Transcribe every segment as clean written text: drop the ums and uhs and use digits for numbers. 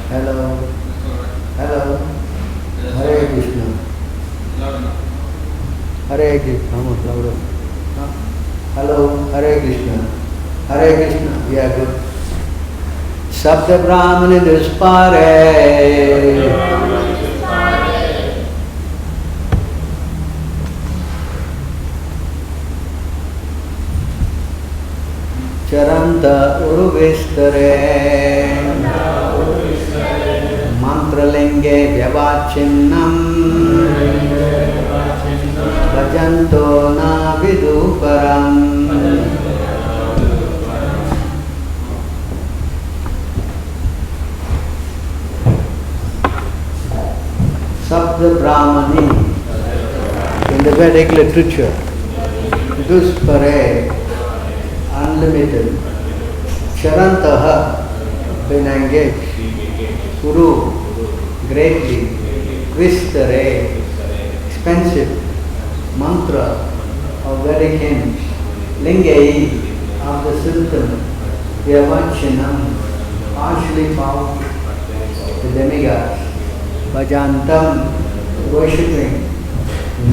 Hello. Hello. Hare Krishna. Hare Krishna. Vamos, louder. Hello. Hare Krishna. Hare Krishna. Yeah, good. Sabda Brahmani Dispare. Charanta Uruvistare. Mantralinge Vyavachinnam. Bhajanto na viduparam. Sabda Brahmani in the Vedic literature, Duspare, unlimited, Charantaha, been engaged, Guru, greatly, Vistare, expensive, mantra of Vedic hymns, Lingai of the system, Vyavachinam, partially found the demigods, Bhajantam, worshipping,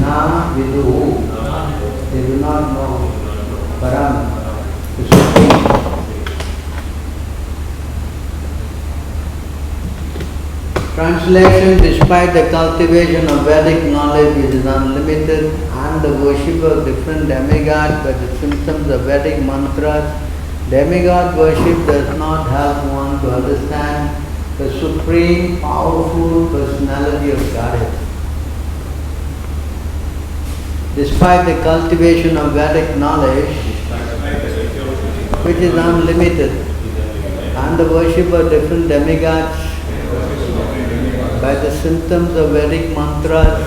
na vidu, they do not know, Param, the Supreme. Translation: despite the cultivation of Vedic knowledge which is unlimited and the worship of different demigods by the symptoms of Vedic mantras, demigod worship does not help one to understand the supreme, powerful personality of Godhead. Despite the cultivation of Vedic knowledge, which is unlimited, and the worship of different demigods by the symptoms of Vedic mantras,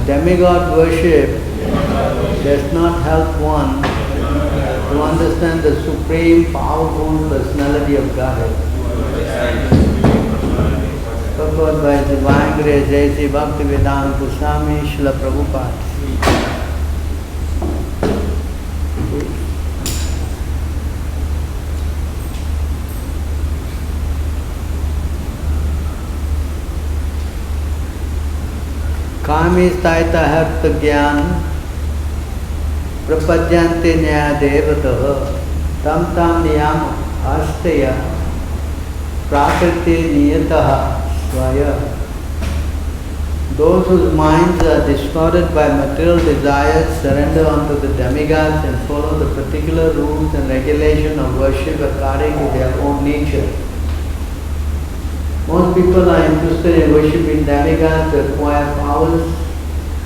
demigod worship does not help one to understand the supreme, powerful personality of Godhead. Purport by Divine Grace, Jai Sri Bhaktivedanta Swami Srila Prabhupada. Kami staita harta gyan prapajyante nyaya devataha tam tam niyam astaya prakriti niyataha swaya. Those whose minds are distorted by material desires surrender unto the demigods and follow the particular rules and regulation of worship according to their own nature. Most people are interested in worshipping demigods to acquire powers.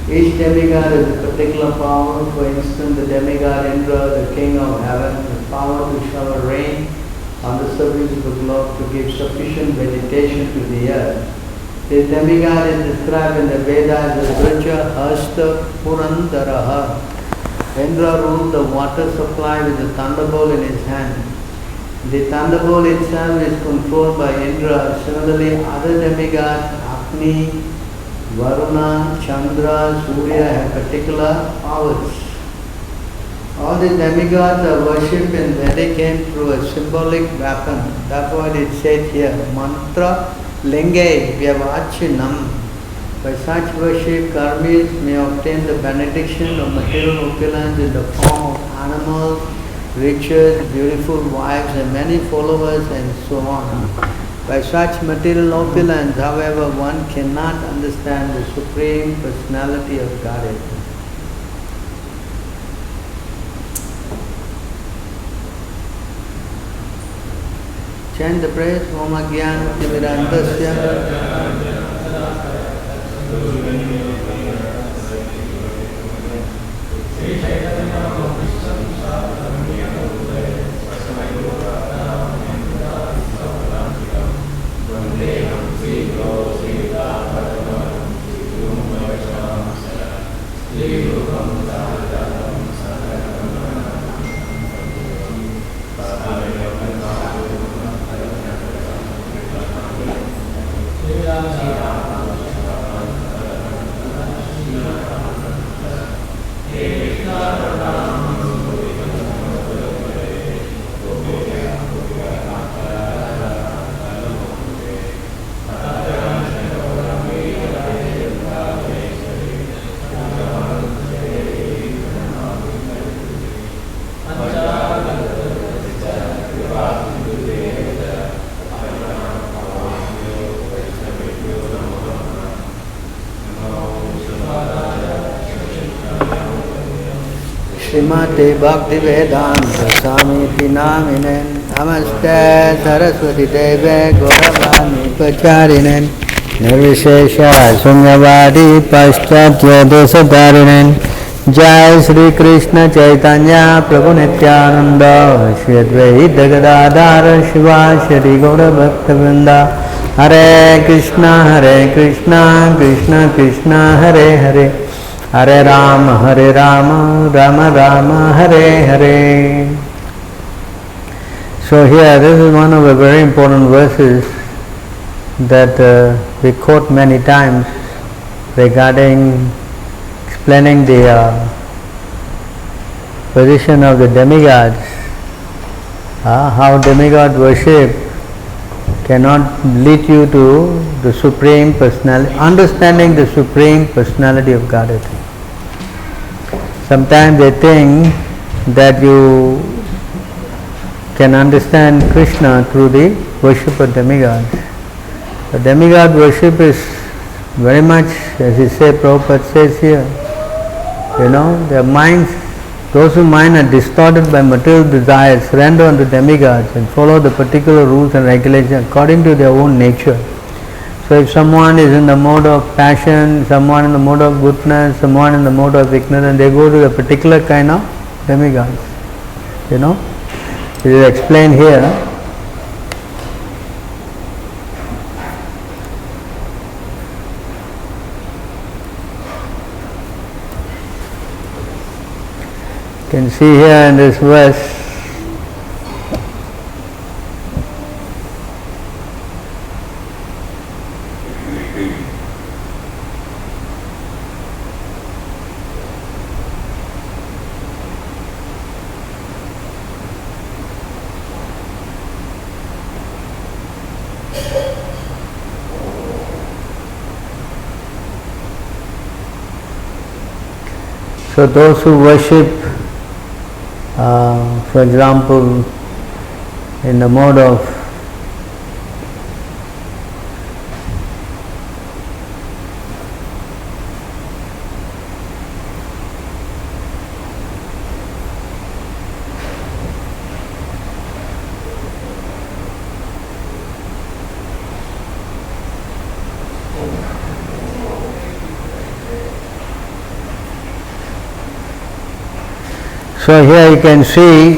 Each demigod has a particular power. For instance, the demigod Indra, the king of heaven, has power to shower rain on the surface of the globe to give sufficient vegetation to the earth. This demigod is described in the Vedas as Vricha Hasta Purandaraha. Indra ruled the water supply with a thunderbolt in his hand. The thunderbolt itself is controlled by Indra. Similarly, other demigods, Agni, Varuna, Chandra, Surya have particular powers. All the demigods are worshipped in Vedic hymns through a symbolic weapon. Therefore it is said here, mantra linge vyavachinam. By such worship, karmis may obtain the benediction of material opulence in the form of animals, riches, beautiful wives and many followers and so on. By such material opulence, however, one cannot understand the Supreme Personality of Godhead. Chant the praise, Om Agyan Timirandasya. Srimate Bhaktivedanta Swamiti Namine Namaste Saraswati Deve Gauravani Pacharine Nirvishesha Sunyavadi Paschatya Desadarine Jai Shri Krishna Chaitanya Prabhu Nityananda Shri Advaita Gadadhara Shiva Shri Gaura Bhaktivinoda Hare Krishna Krishna Krishna Hare Hare Hare Rama Rama Rama Hare Hare. So here this is one of the very important verses that we quote many times regarding explaining the position of the demigods, how demigod worship cannot lead you to the Supreme Personality, understanding the Supreme Personality of Godhead. Sometimes they think that you can understand Krishna through the worship of demigods. The demigod worship is very much, as he said, Prabhupada says here, their minds, those whose mind are distorted by material desires, surrender unto demigods and follow the particular rules and regulations according to their own nature. So if someone is in the mode of passion, someone in the mode of goodness, someone in the mode of ignorance, they go to a particular kind of demigods. It is explained here. You can see here in this verse, so those who worship, for example, in the mode of so here you can see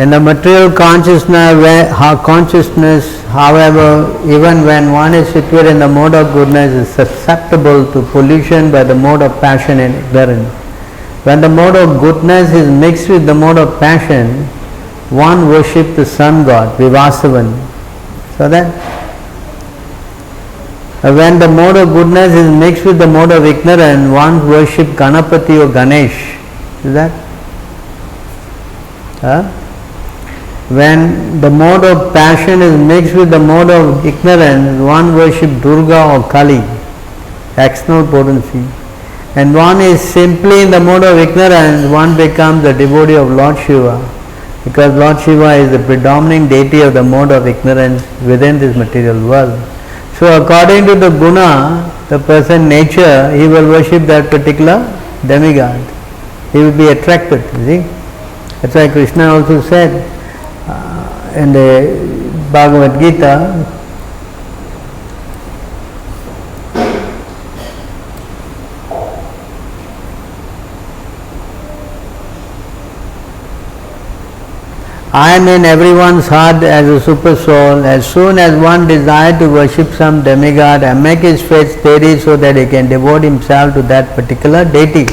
in the material consciousness, however, even when one is situated in the mode of goodness, is susceptible to pollution by the mode of passion and ignorance. When the mode of goodness is mixed with the mode of passion, one worships the sun god, Vivasavan. So that when the mode of goodness is mixed with the mode of ignorance, one worships Ganapati or Ganesh. Is that? When the mode of passion is mixed with the mode of ignorance, one worships Durga or Kali, external potency. And one is simply in the mode of ignorance, one becomes the devotee of Lord Shiva, because Lord Shiva is the predominating deity of the mode of ignorance within this material world. So according to the guna, the person nature, he will worship that particular demigod. He will be attracted, you see. That's why Krishna also said in the Bhagavad Gita, I am in everyone's heart as a super soul. As soon as one desires to worship some demigod and make his faith steady so that he can devote himself to that particular deity.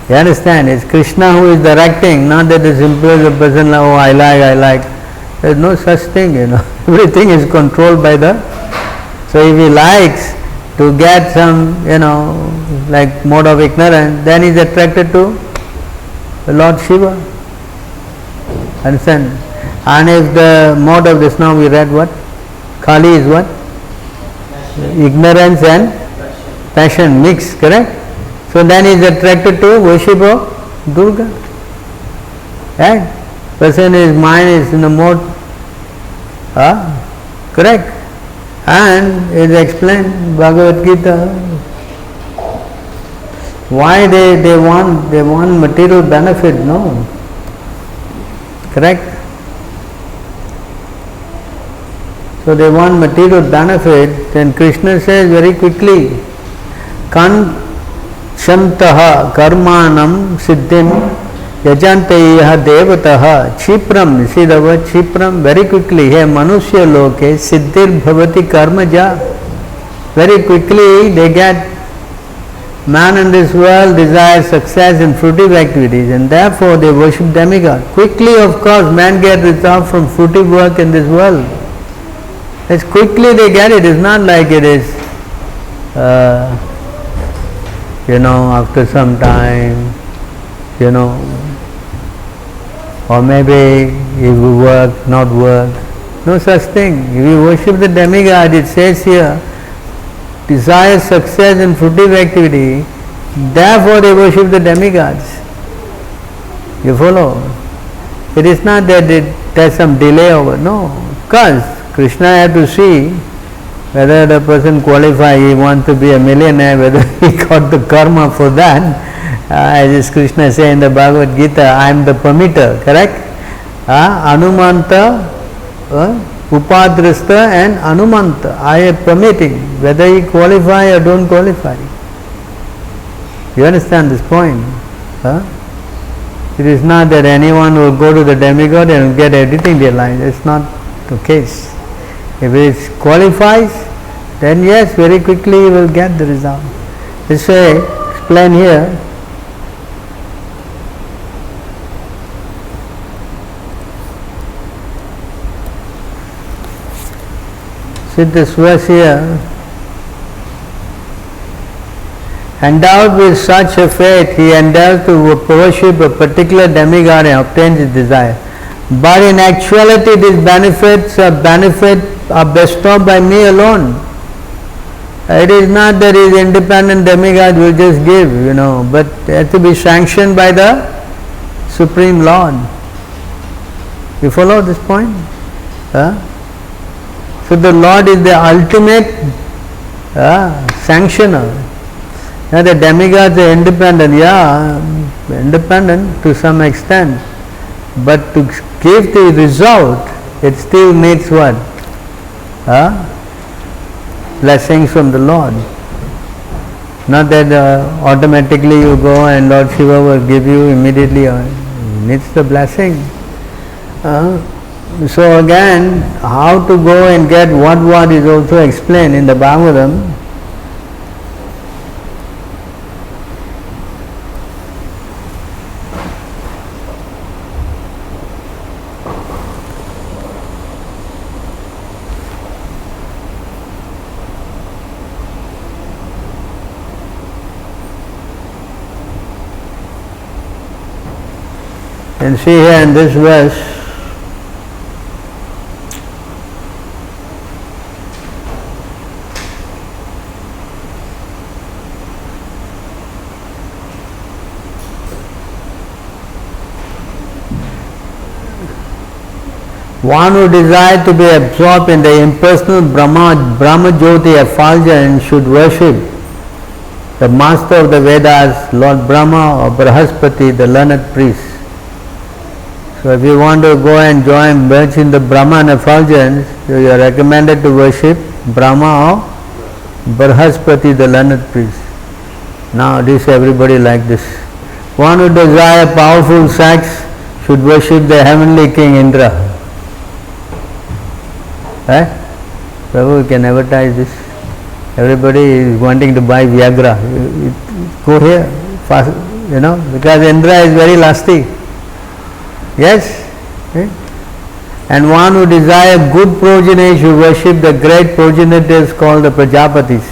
You understand? It's Krishna who is directing, not that the simple as a person, oh I like. There is no such thing, Everything is controlled by the. So if he likes to get some, like mode of ignorance, then he is attracted to the Lord Shiva. Understand? And if the mode of this, now we read what? Kali is what? Ignorance and passion mix, correct? So then he is attracted to worship of Durga. Right? Person, his mind is in the mode, correct? And it is explained Bhagavad Gita why they want material benefit, no? Correct? So they want material benefit, then Krishna says very quickly, Kanchantaha karmanam siddhim yajanteyaha devataha chipram. See the word chipram very quickly. Here manusya loke siddhir bhavati karmaja. Very quickly they get, man in this world desires success in fruitive activities and therefore they worship demigod. Quickly, of course, man gets result from fruitive work in this world. As quickly they get it. It's not like it is, after some time, or maybe if we work, not work. No such thing. If you worship the demigod, it says here, desire success in fruitive activity, therefore they worship the demigods. You follow? It is not that there's some delay over, no. Because Krishna had to see whether the person qualifies, he wants to be a millionaire, whether he got the karma for that. As Krishna says in the Bhagavad Gita, I am the permitter, correct? Anumanta, Upadrasta and Anumanta. I am permitting whether he qualify or don't qualify. You understand this point? It is not that anyone will go to the demigod and get everything they like. It's not the case. If it qualifies, then yes, very quickly he will get the result. This way, explain here. See this verse here. Endowed with such a faith, he endeavors to worship a particular demigod and obtains his desire. But in actuality, these benefits are bestowed by me alone. It is not that his independent demigod will just give, but it has to be sanctioned by the Supreme Lord. You follow this point? So the Lord is the ultimate sanctioner. The demigods are independent, independent to some extent. But to give the result, it still needs what? Blessings from the Lord. Not that automatically you go and Lord Shiva will give you immediately. It needs the blessing. So again, how to go and get what is also explained in the Bhagavatam. And see here in this verse, one who desires to be absorbed in the impersonal Brahma Jyoti effulgence should worship the master of the Vedas, Lord Brahma or Brahaspati, the learned priest. So if you want to go and merge in the Brahman effulgence, you are recommended to worship Brahma or Brahaspati, the learned priest. Now this everybody like this. One who desires powerful sex should worship the heavenly king Indra. Prabhu, we can advertise this. Everybody is wanting to buy Viagra. Go here, fast, because Indra is very lusty. Yes? And one who desires good progeny should worship the great progenitors called the Prajapatis.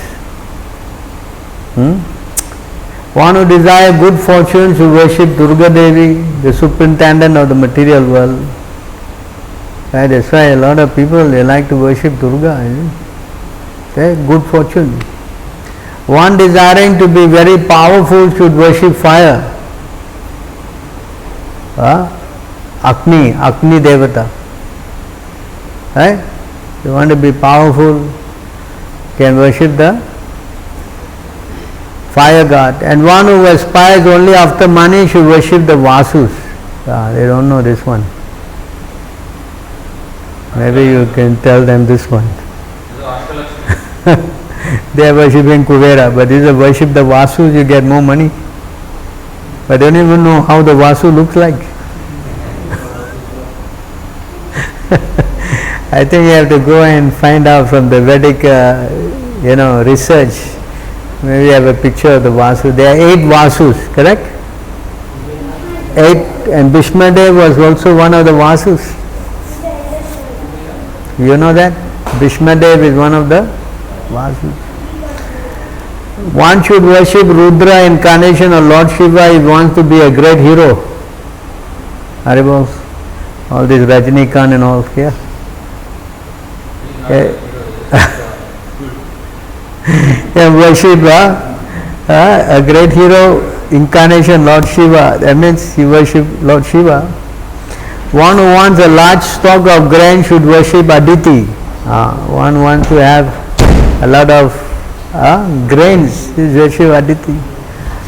One who desires good fortune should worship Durga Devi, the superintendent of the material world. That's why a lot of people, they like to worship Durga. Good fortune. One desiring to be very powerful should worship fire. Agni Devata. You want to be powerful, can worship the fire god. And one who aspires only after money should worship the Vasus. They don't know this one. Maybe you can tell them this one. They are worshipping Kuvera, but if you worship the Vasus, you get more money. But they don't even know how the Vasu looks like. I think you have to go and find out from the Vedic, research. Maybe you have a picture of the Vasu. There are 8 Vasus, correct? 8, and Bhishmadev was also one of the Vasus. You know that? Bhishmadev is one of the Vasus. One should worship Rudra incarnation of Lord Shiva if he wants to be a great hero. Haribol, all this Rajinikanth and all here. Worship a great hero incarnation Lord Shiva. That means you worship Lord Shiva. One who wants a large stock of grain should worship Aditi. One wants to have a lot of grains, is worship Aditi.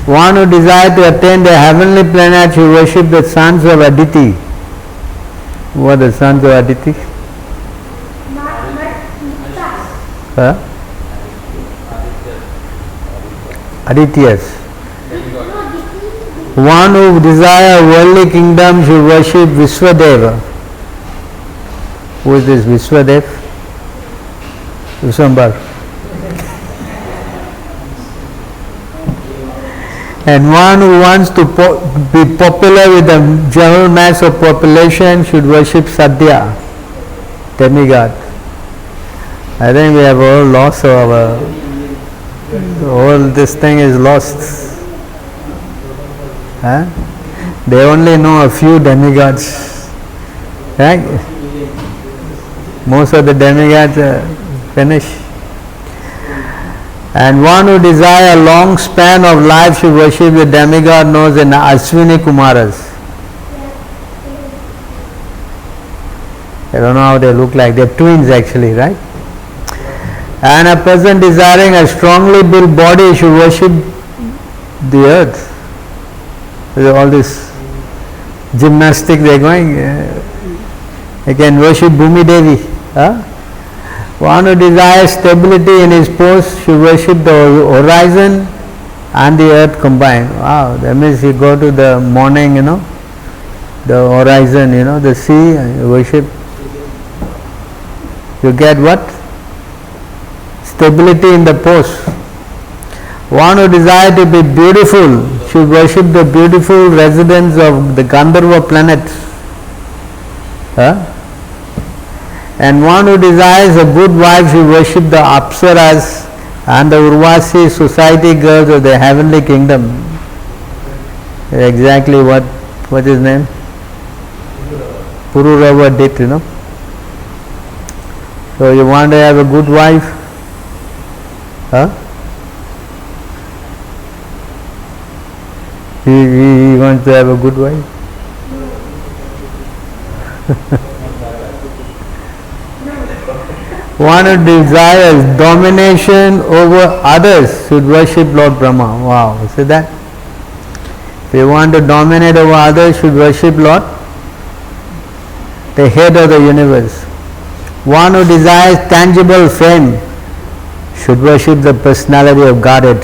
One who desires to attain the heavenly planet should worship the sons of Aditi. Who are the sons of Aditi? Adityas. One who desires worldly kingdom should worship Viswadeva. Who is this Viswadev? Vishwambar. And one who wants to be popular with the general mass of population should worship Sadhya, demigod. I think we have all lost our, all this thing is lost. They only know a few demigods. Right? Most of the demigods are finished. And one who desires a long span of life should worship the demigod known as Ashwini Kumaras. I don't know how they look like. They're twins actually, right? And a person desiring a strongly built body should worship the earth. With all this gymnastics they're going, they can worship Bhumi Devi. One who desires stability in his post should worship the horizon and the earth combined. Wow, that means you go to the morning, the horizon, the sea, and you worship. You get what? Stability in the post. One who desires to be beautiful should worship the beautiful residents of the Gandharva planet. And one who desires a good wife should worship the Apsaras and the Urvasi society girls of the heavenly kingdom. Exactly what is his name? Pururava did, So you want to have a good wife? He wants to have a good wife? One who desires domination over others should worship Lord Brahma. Wow, see that? If you want to dominate over others, should worship Lord, the head of the universe. One who desires tangible fame should worship the personality of Godhead.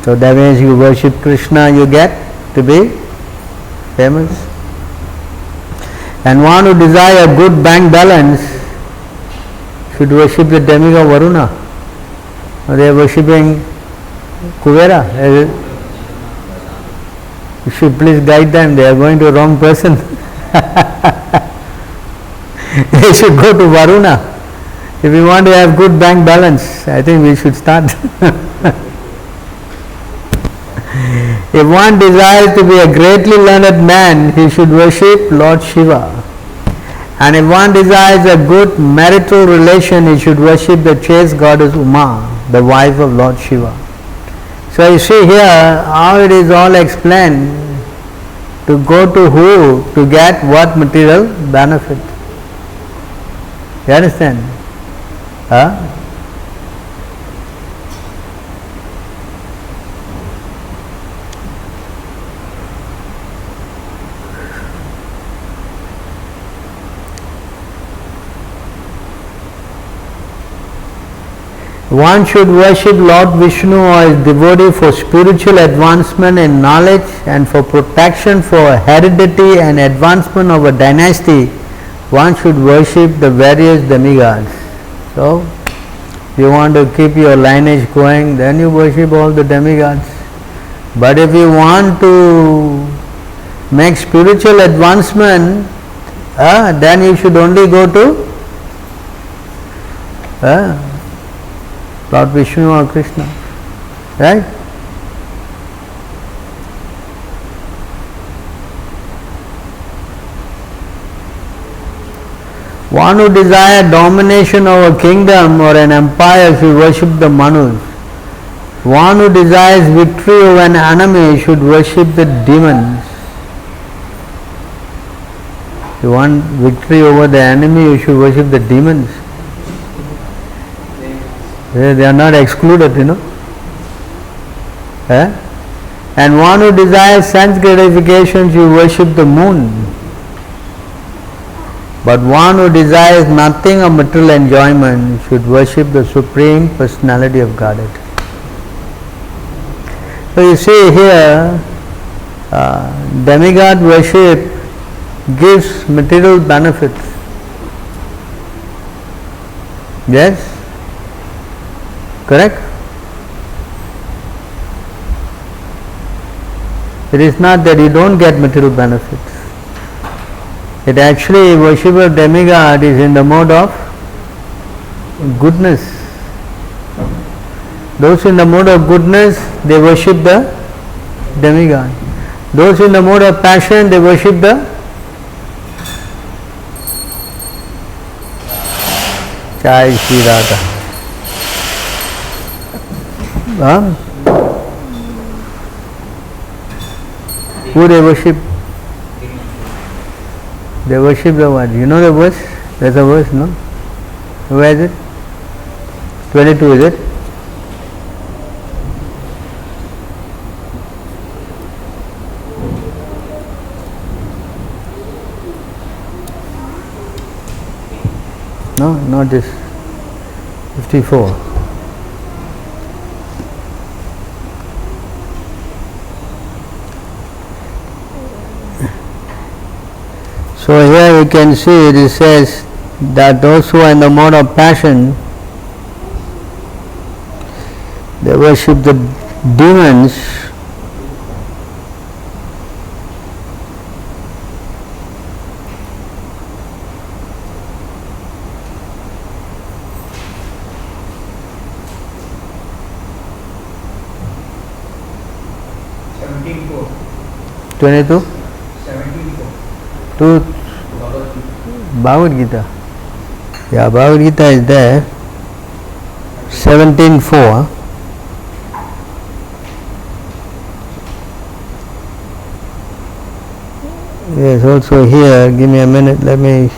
So that means you worship Krishna, you get to be famous. And one who desires a good bank balance should worship the demigod Varuna. They are worshipping Kuvera. You should please guide them, they are going to the wrong person. They should go to Varuna. If we want to have good bank balance, I think we should start. If one desires to be a greatly learned man, he should worship Lord Shiva. And if one desires a good marital relation, he should worship the chaste goddess Uma, the wife of Lord Shiva. So you see here how it is all explained, to go to who to get what material benefit. You understand? One should worship Lord Vishnu or his devotee for spiritual advancement in knowledge and for protection for heredity and advancement of a dynasty. One should worship the various demigods. So, if you want to keep your lineage going, then you worship all the demigods. But if you want to make spiritual advancement, then you should only go to Lord Vishnu or Krishna, right? One who desires domination over a kingdom or an empire should worship the Manus. One who desires victory over an enemy should worship the demons. If you want victory over the enemy, you should worship the demons. They are not excluded, you know. And one who desires sense gratification should worship the moon. But one who desires nothing of material enjoyment should worship the Supreme Personality of Godhead. So you see here, demigod worship gives material benefits. Yes? Correct? It is not that you don't get material benefits. It actually, worship of demigod is in the mode of goodness. Those in the mode of goodness, they worship the demigod. Those in the mode of passion, they worship the Jai Shri Radha. Who they worship? They worship the what? You know the verse? There's a verse, no? Where is it? 22, is it? No, not this. 54. So here you can see it says that those who are in the mode of passion, they worship the demons. (17:4) 22? 17:4. To Bhagavad Gita. Yeah, Bhagavad Gita is there. 17:4. Yes, also here. Give me a minute. Let me.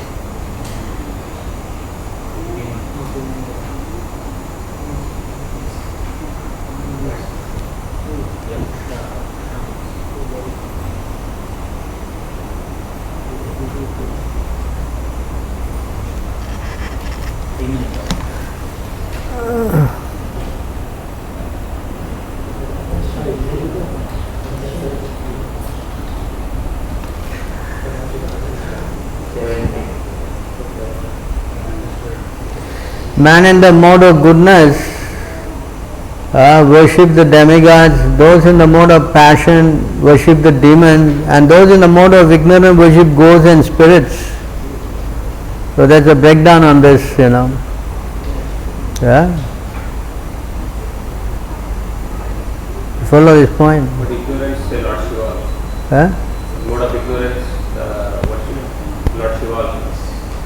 Man in the mode of goodness worship the demigods, those in the mode of passion worship the demons, and those in the mode of ignorance worship ghosts and spirits. So that's a breakdown on this, you know. Yeah? Follow this point. But ignorance, say Lord Shiva. Mode of ignorance, worship Lord Shiva.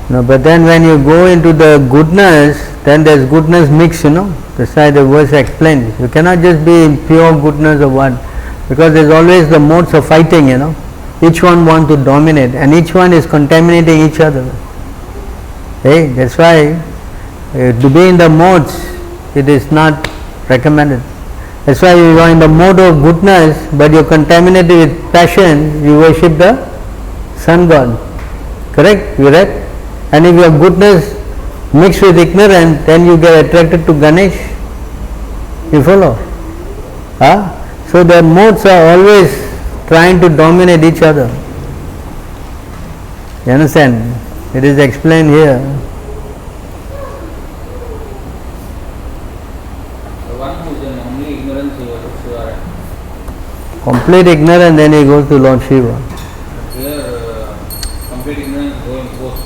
No, but then when you go into the goodness, then there's goodness mix, you know. That's why the verse explains. You cannot just be in pure goodness or what, because there's always the modes of fighting, you know. Each one wants to dominate, and each one is contaminating each other. Hey, that's why to be in the modes, it is not recommended. That's why you are in the mode of goodness, but you're contaminated with passion, you worship the sun god. Correct? You read? And if your goodness mixed with ignorance, then you get attracted to Ganesh. You follow? Huh? So their modes are always trying to dominate each other. You understand? It is explained here. The one who is in only ignorance, he worships Shiva. Complete ignorance, then he goes to Lord Shiva. Here, complete ignorance going both.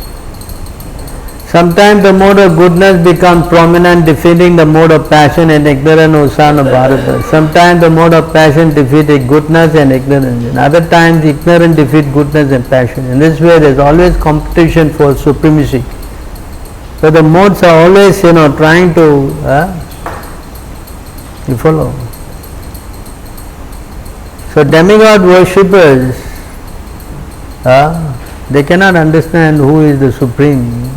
Sometimes the mode of goodness becomes prominent, defeating the mode of passion and ignorance of son of Bharata. Sometimes the mode of passion defeats goodness and ignorance. And other times ignorance defeats goodness and passion. In this way there is always competition for supremacy. So the modes are always, trying to, you follow? So demigod worshippers, they cannot understand who is the supreme.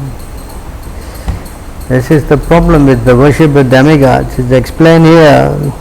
This is the problem with the worship of demigods. It's explained here.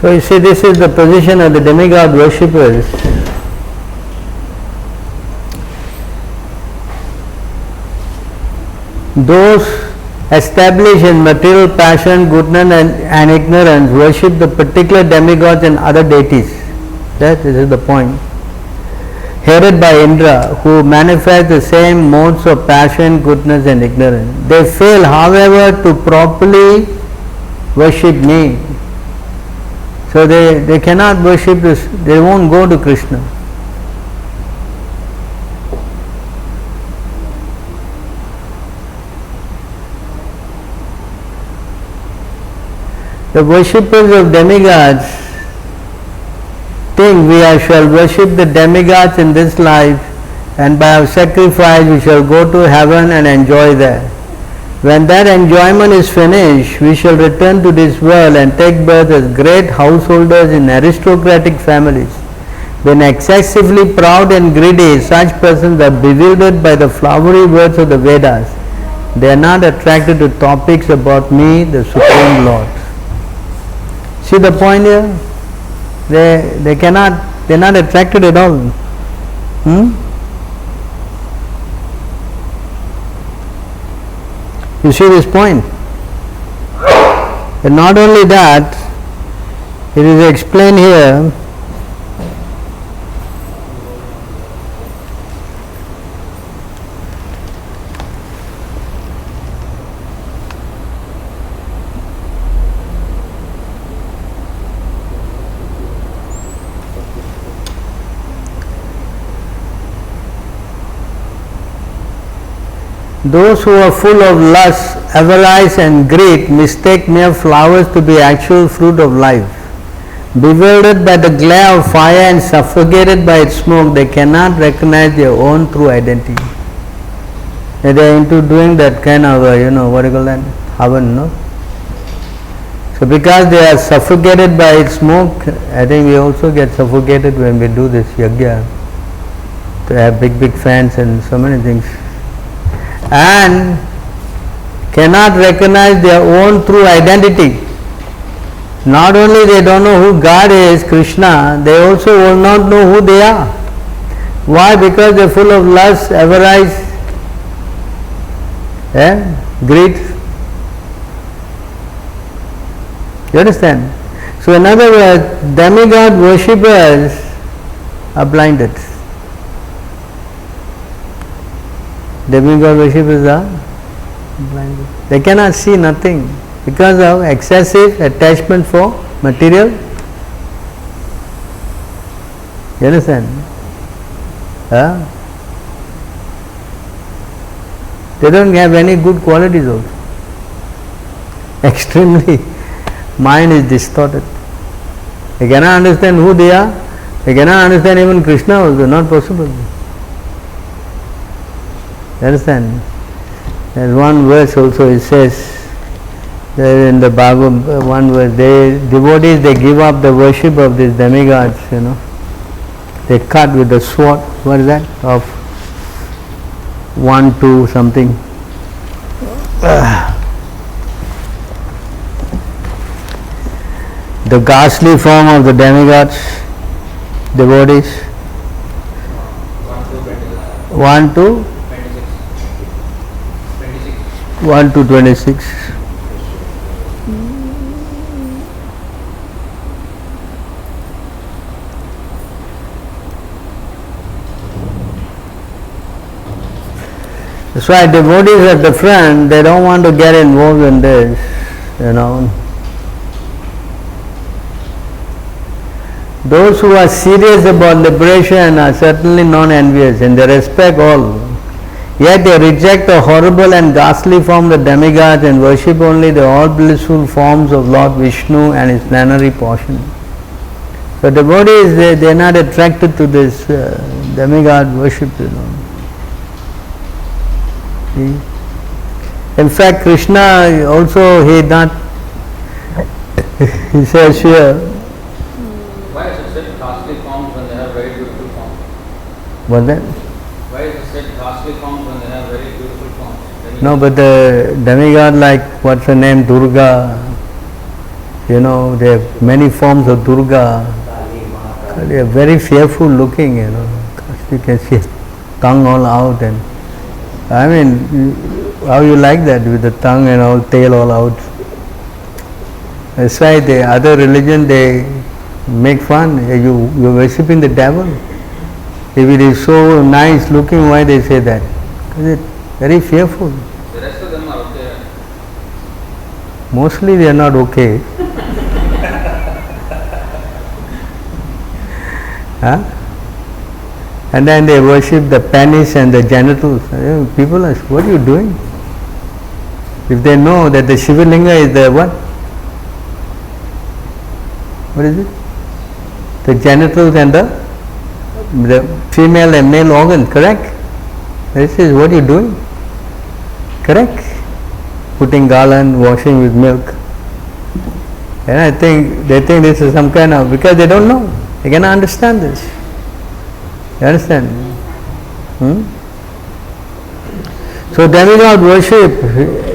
So you see, this is the position of the demigod worshippers. Those established in material passion, goodness and ignorance worship the particular demigods and other deities. This is the point. Headed by Indra, who manifest the same modes of passion, goodness and ignorance. They fail, however, to properly worship me. So they cannot worship this, they won't go to Krishna. The worshippers of demigods think we shall worship the demigods in this life, and by our sacrifice we shall go to heaven and enjoy there. When that enjoyment is finished, we shall return to this world and take birth as great householders in aristocratic families. When excessively proud and greedy, such persons are bewildered by the flowery words of the Vedas. They are not attracted to topics about me, the Supreme Lord. See the point here? They are not attracted at all. You see this point? And not only that, it is explained here. Those who are full of lust, avarice and greed mistake mere flowers to be actual fruit of life. Bewildered by the glare of fire and suffocated by its smoke, they cannot recognize their own true identity. They are into doing that kind of, what do you call that? Havan, no? So because they are suffocated by its smoke, I think we also get suffocated when we do this yajna. To have big fans and so many things. And cannot recognize their own true identity. Not only they don't know who God is, Krishna, they also will not know who they are. Why? Because they are full of lust, avarice, greed. You understand? So in other words, demigod worshippers are blinded. Demigod worshippers are blinded. They cannot see nothing because of excessive attachment for material You understand? They don't have any good qualities also. Extremely, mind is distorted. They cannot understand who they are. They cannot understand even Krishna also, not possible. You understand? There's one verse also, it says, there in the Bhagavad, one verse, devotees, they give up the worship of these demigods, They cut with the sword, what is that? Of 1, 2 something. The ghastly form of the demigods, devotees. 1 to 1 to 26. That's why devotees at the front, they don't want to get involved in this, Those who are serious about liberation are certainly non-envious and they respect all. Yet they reject the horrible and ghastly form of the demigods and worship only the all-blissful forms of Lord Vishnu and his plenary portion. So devotees, they are not attracted to this demigod worship, In fact, Krishna also, he says here. Why is it said ghastly forms when they have very beautiful forms? What's that? Why is it said ghastly forms when they have very beautiful forms? No, but the demigod like, what's her name, Durga, they have many forms of Durga. They are very fearful looking, You can see tongue all out and, how you like that with the tongue and all, tail all out. That's why the other religion, they make fun. You're worshipping the devil. If it is so nice looking, why they say that? Because it's very fearful. The rest of them are okay. Mostly they are not okay. And then they worship the penis and the genitals. People ask, what are you doing? If they know that the Shivalinga is the what? What is it? The genitals and the female and male organ, correct? This is what you're doing. Correct? Putting garland, washing with milk. And they think this is some kind of, because they don't know. They cannot understand this. You understand? So demigod worship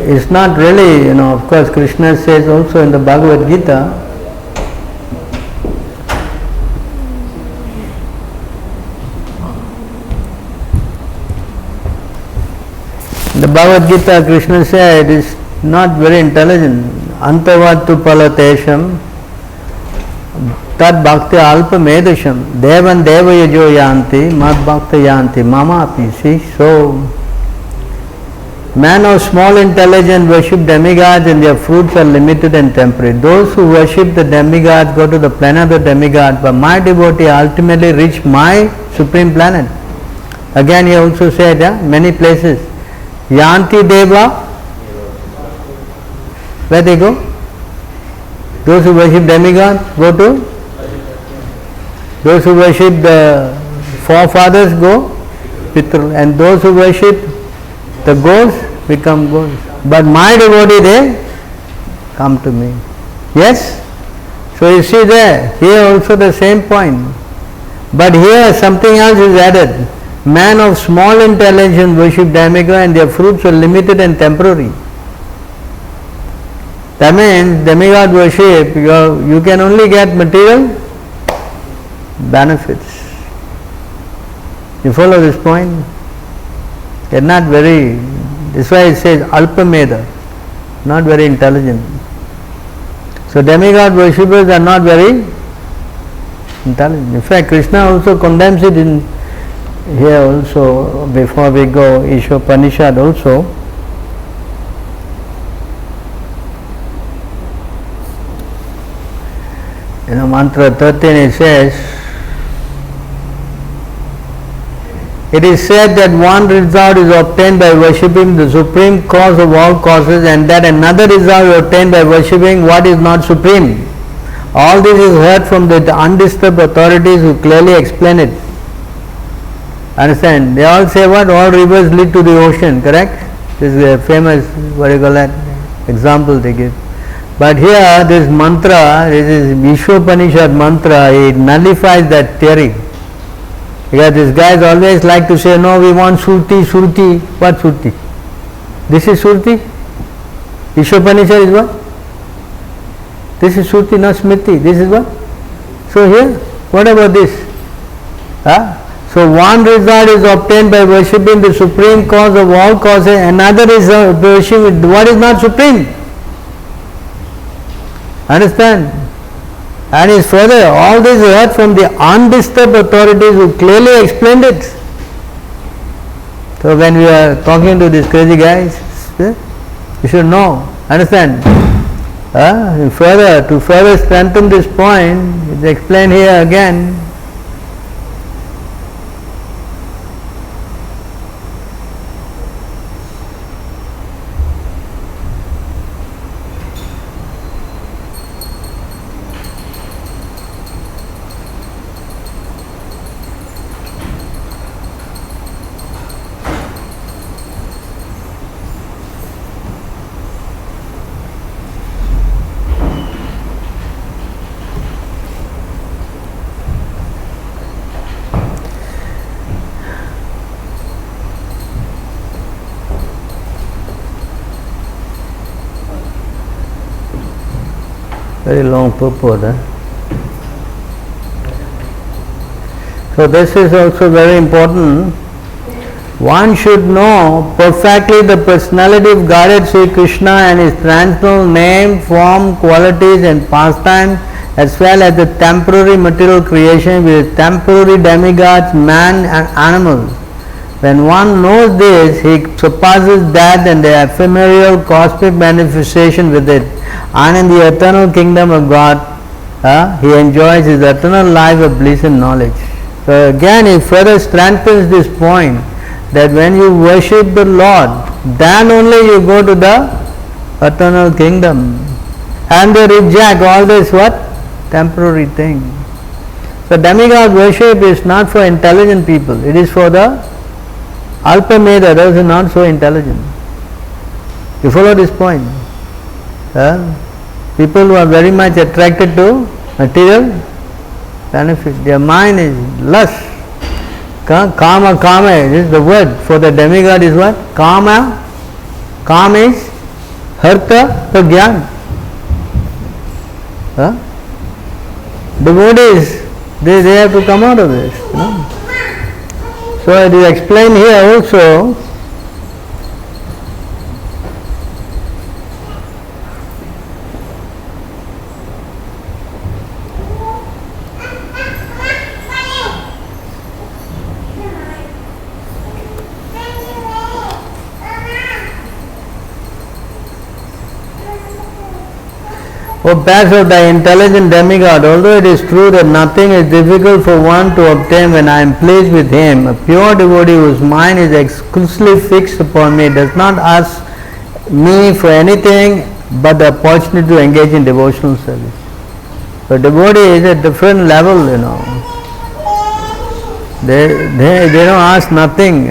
is not really, of course Krishna says also in the Bhagavad Gita, in the Bhagavad Gita Krishna said is not very intelligent. Antavatu palatesham tad bhakti alpa medasham devan deva yajo yanti mad bhakta yanti mama api. See, so man of small intelligence worship demigods and their fruits are limited and temporary. Those who worship the demigods go to the planet of the demigod, but my devotee ultimately reach my supreme planet. Again he also said many places, yanti deva, where they go? Those who worship demigods go to? Those who worship the forefathers go Pitru, and those who worship the ghosts become ghosts. But my devotee, they come to me. Yes? So you see there, here also the same point. But here something else is added. Man of small intelligence worship demigod and their fruits are limited and temporary. That means demigod worship, you can only get material benefits. You follow this point? They are not very, that's why it says alpameda, not very intelligent. So demigod worshippers are not very intelligent. In fact, Krishna also condemns it in here also, before we go, Ishopanishad also. Mantra 13 it says, it is said that one result is obtained by worshipping the supreme cause of all causes, and that another result is obtained by worshipping what is not supreme. All this is heard from the undisturbed authorities who clearly explain it. Understand? They all say what? All rivers lead to the ocean, correct? This is a famous, what do you call that, example they give. But here this mantra, this is Vishwopanishad mantra, it nullifies that theory. Because these guys always like to say, no, we want Surti, Surti. What Surti? This is Surti? Vishwopanishad is what? This is Surti, not Smriti. This is what? So here, what about this? So one result is obtained by worshipping the supreme cause of all causes, another is worshipping what is not supreme. Understand? And is further, all this is heard from the undisturbed authorities who clearly explained it. So when we are talking to these crazy guys, you should know. Understand? To further strengthen this point, it's explained here again. Very long purport. So this is also very important. One should know perfectly the personality of Godhead Sri Krishna and his transcendental name, form, qualities and pastime, as well as the temporary material creation with temporary demigods, man and animals. When one knows this, he surpasses death and the ephemeral cosmic manifestation with it. And in the eternal kingdom of God, he enjoys his eternal life of bliss and knowledge. So again, he further strengthens this point that when you worship the Lord, then only you go to the eternal kingdom. And they reject all this what? Temporary thing. So demigod worship is not for intelligent people. It is for the Alpameda, those who are not so intelligent. You follow this point? People who are very much attracted to material benefit. Their mind is lust. Kama, this is the word for the demigod is what? Kama. Kama is harta pragyan. Devotees, they have to come out of this. So it is explained here also. O paths of the intelligent demigod, although it is true that nothing is difficult for one to obtain when I am pleased with him, a pure devotee whose mind is exclusively fixed upon me does not ask me for anything but the opportunity to engage in devotional service. So devotee is at different level, They don't ask nothing,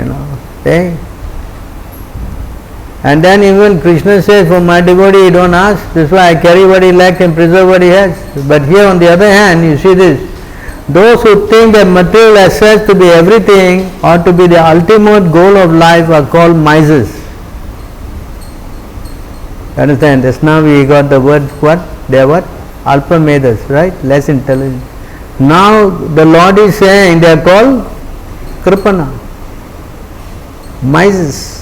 And then even Krishna says, for my devotee you don't ask, that's why I carry what he lacks and preserve what he has. But here on the other hand, you see this, those who think that material assets to be everything or to be the ultimate goal of life are called misers. Understand? Just now we got the word what? They are what? Alpamedas, right? Less intelligent. Now the Lord is saying they are called Kripana, misers.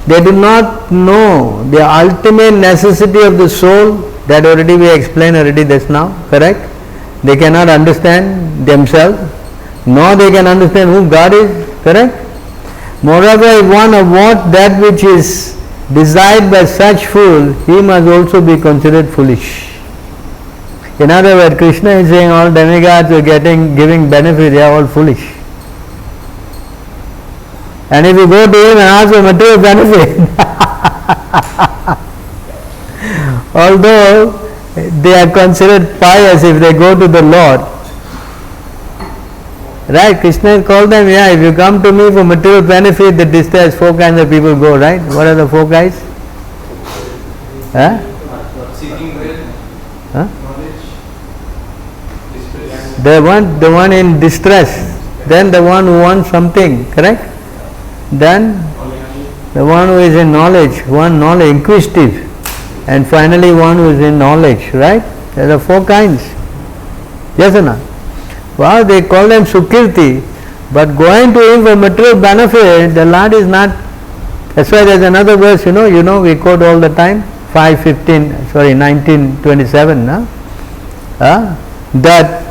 They do not know the ultimate necessity of the soul. That already we explained already just now, correct? They cannot understand themselves, nor they can understand who God is, correct? Moreover, if one awards that which is desired by such fool, he must also be considered foolish. In other words, Krishna is saying all demigods are giving benefit, they are all foolish. And if you go to him and ask for material benefit, although they are considered pious if they go to the Lord, right? Krishna called them, yeah, if you come to me for material benefit, the distress, 4 kinds of people go, right? What are the 4 guys? Huh? Seeking wealth, Huh? knowledge, distress. The one in distress, then the one who wants something, correct? Then the one who is in knowledge, inquisitive, and finally one who is in knowledge, right? There are 4 kinds. Yes or not? Well, they call them Sukirti, but going to him for material benefit, the Lord is not. That's why there's another verse, we quote all the time, 19:27, that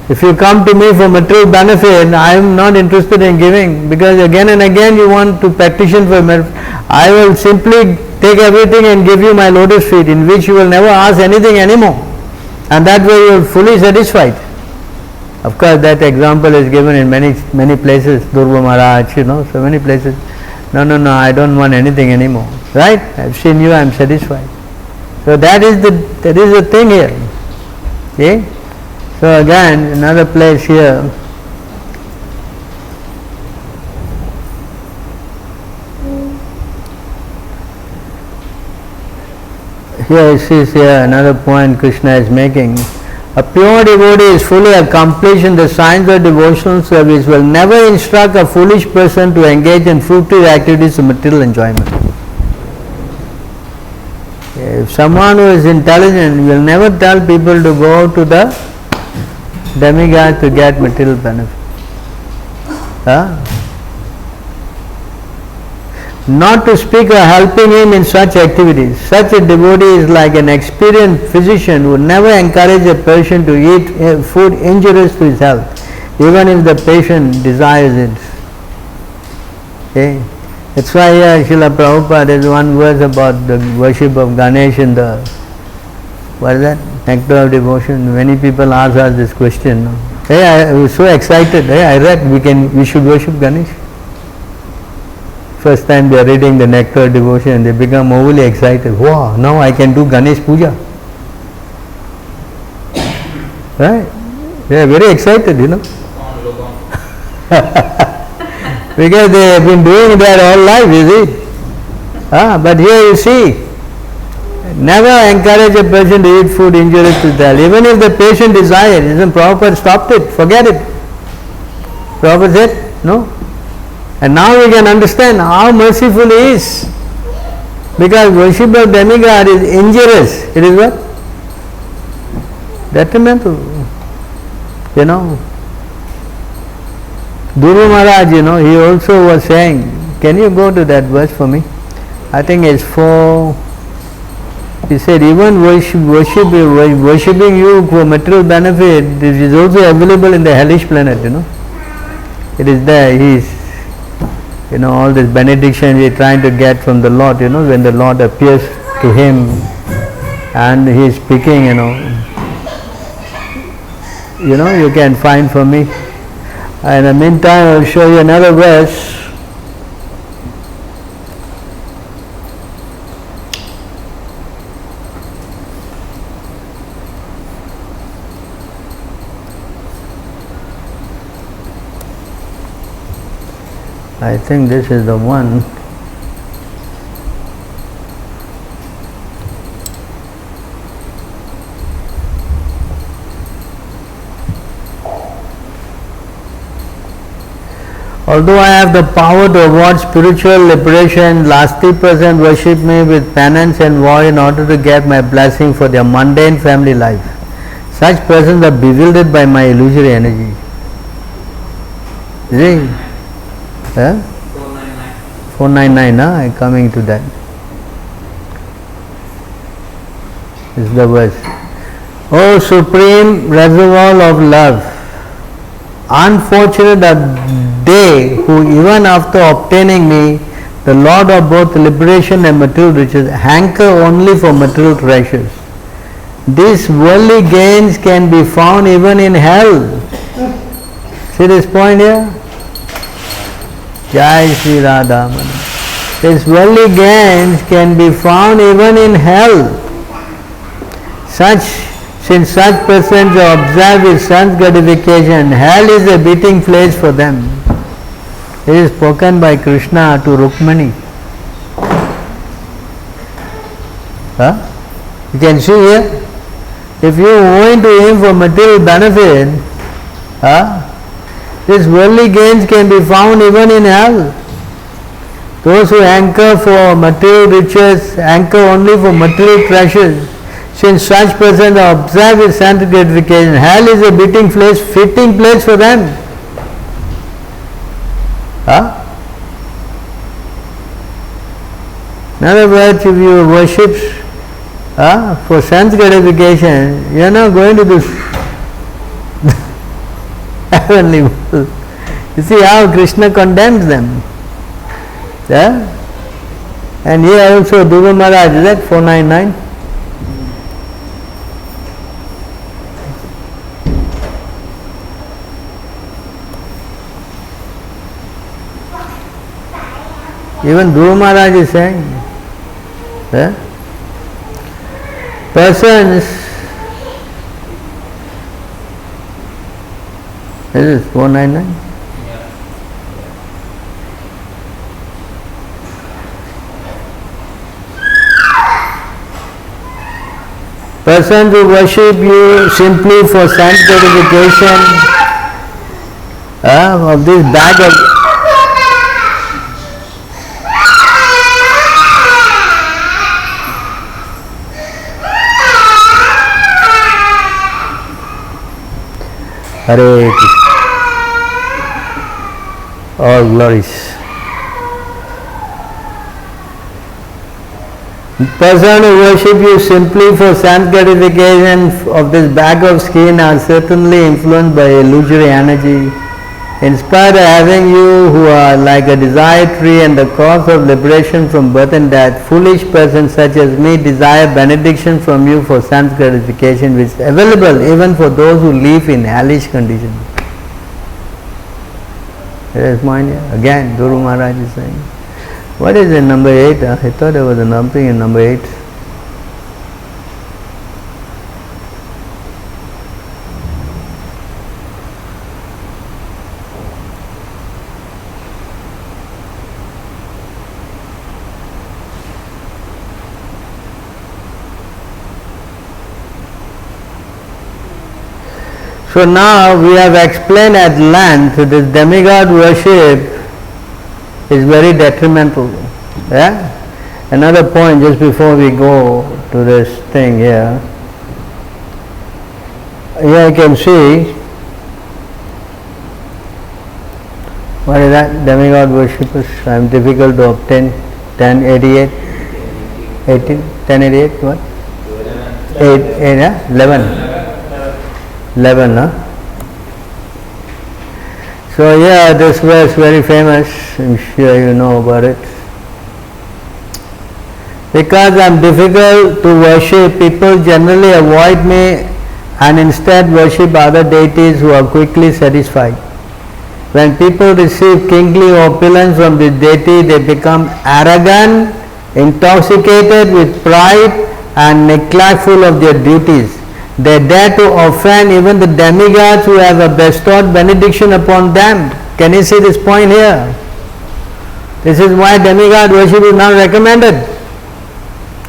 if you come to me for material benefit, I am not interested in giving, because again and again you want to petition for benefit. I will simply take everything and give you my lotus feet, in which you will never ask anything anymore, and that way you are fully satisfied. Of course, that example is given in many places, Durva Maharaj, so many places. No, I don't want anything anymore. Right? I've seen you, I'm satisfied. So that is the thing here. See? So again, another place here. Here it says here another point Krishna is making. A pure devotee is fully accomplished in the science of devotional service, will never instruct a foolish person to engage in fruitive activities of material enjoyment. If someone who is intelligent will never tell people to go to the demigod to get material benefit. Not to speak of helping him in such activities. Such a devotee is like an experienced physician who never encourages a patient to eat food injurious to his health, even if the patient desires it. Okay? That's why here Srila Prabhupada, there is one verse about the worship of Ganesh in the, what is that? Nectar of Devotion. Many people ask us this question. Hey, I was so excited. Hey, I read we should worship Ganesh. First time they are reading the Nectar of Devotion and they become overly excited. Wow, now I can do Ganesh Puja. Right? They are very excited, because they have been doing that all life, you see. But here you see, never encourage a person to eat food injurious to health. Even if the patient desires, isn't Prabhupada stopped it, forget it. Prabhupada said, no. And now we can understand how merciful he is. Because worship of demigod is injurious. It is what? Detrimental. Guru Maharaj, he also was saying, can you go to that verse for me? I think it's 4. He said, even worshipping you for material benefit, this is also available in the hellish planet, It is there. He is, all this benediction he is trying to get from the Lord, when the Lord appears to him and he is speaking, you can find for me. In the meantime, I will show you another verse. I think this is the one. Although I have the power to award spiritual liberation, last 3% worship me with penance and vow in order to get my blessing for their mundane family life. Such persons are bewildered by my illusory energy. See? 499, I'm coming to that. This is the verse. O Supreme Reservoir of Love, unfortunate are they who, even after obtaining me, the Lord of both liberation and material riches, hanker only for material treasures. These worldly gains can be found even in hell. See this point here? Jai Sri Radha Madam. These worldly gains can be found even in hell. Since such persons observe with sense gratification, hell is a beating place for them. It is spoken by Krishna to Rukmani. You can see here, if you are owing to him for material benefit, these worldly gains can be found even in hell. Those who anchor for material riches anchor only for material treasures. Since such persons are observed with sense gratification, hell is a fitting place for them. In other words, if you worship for sense gratification, you are not going to this heavenly world. You see how Krishna condemns them. And here also Dhruva Maharaj, is that 499? Even Dhruva Maharaj is saying, persons, this is 499? Persons who worship you simply for sense gratification of this bag of Hare Krishna. All glories. Person who worship you simply for sense gratification of this bag of skin are certainly influenced by illusory energy. In spite of having you who are like a desired tree and the cause of liberation from birth and death, foolish persons such as me desire benediction from you for sense gratification, which is available even for those who live in hellish conditions. There is mine here. Again, Guru Maharaj is saying. What is in number 8? I thought there was something in number 8. So now we have explained at length this demigod worship is very detrimental. Another point just before we go to this thing here. Here you can see, what is that? Demigod worshippers. I am difficult to obtain. 1088, 18, 1088, what? 11. So yeah, this verse very famous. I'm sure you know about it. Because I am difficult to worship, people generally avoid me and instead worship other deities who are quickly satisfied. When people receive kingly opulence from this deity, they become arrogant, intoxicated with pride and neglectful of their duties. They dare to offend even the demigods who have bestowed benediction upon them. Can you see this point here? This is why demigod worship is not recommended.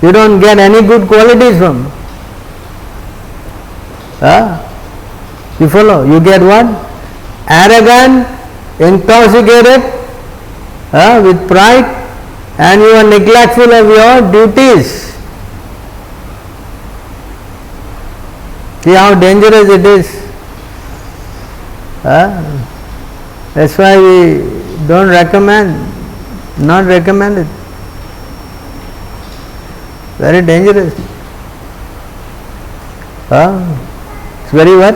You don't get any good qualities from. You follow? You get what? Arrogant, intoxicated with pride, and you are neglectful of your duties. See how dangerous it is. That's why we don't not recommend it. Very dangerous. It's very what?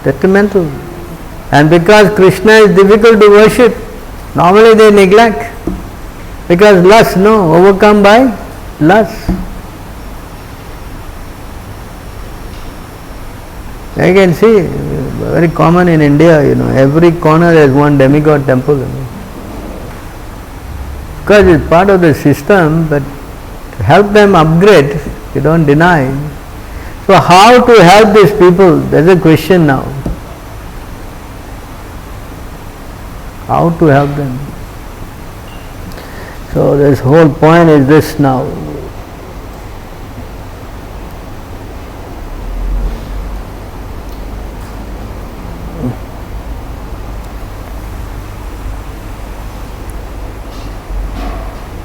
Detrimental. And because Krishna is difficult to worship, normally they neglect. Because lust, overcome by lust. I can see, very common in India, every corner there is one demigod temple. Because it's part of the system, but to help them upgrade, you don't deny. So how to help these people? There's a question now. How to help them? So this whole point is this now.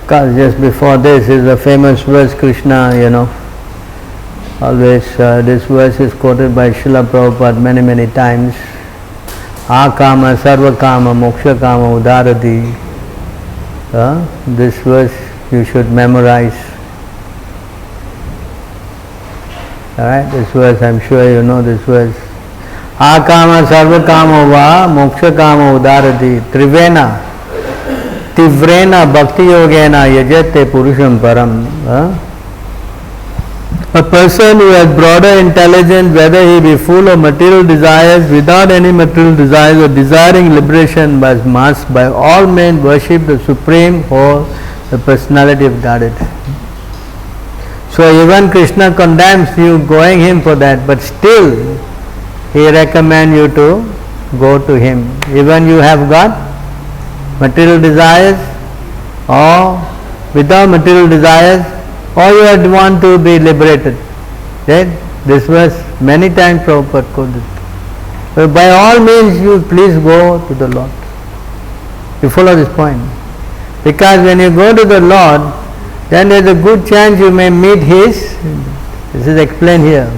Because just before this is a famous verse, Krishna, always this verse is quoted by Srila Prabhupada many times. Akama, sarva kama, moksha kama, udarati. This verse you should memorize. Alright, this verse, I'm sure you know this verse. Akama, sarva kama, va, moksha kama, udarati. Trivena. Tivrena bhakti yogena yajate purusham param. A person who has broader intelligence, whether he be full of material desires, without any material desires, or desiring liberation, must by all men worship the Supreme or the Personality of Godhead. So even Krishna condemns you going him for that, but still he recommends you to go to him. Even you have got material desires, or without material desires, or you want to be liberated. Right? This verse many times Prabhupada quoted. So by all means you please go to the Lord. You follow this point? Because when you go to the Lord, then there is a good chance you may meet His, this is explained here.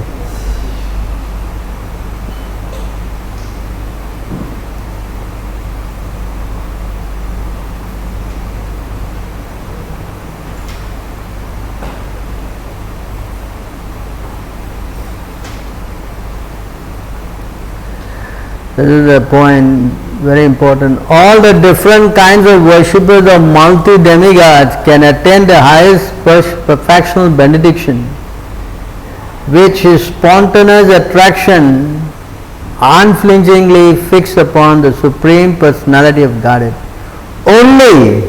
This is a point, very important. All the different kinds of worshippers of multi-demigods can attain the highest perfectional benediction, which is spontaneous attraction unflinchingly fixed upon the Supreme Personality of Godhead. Only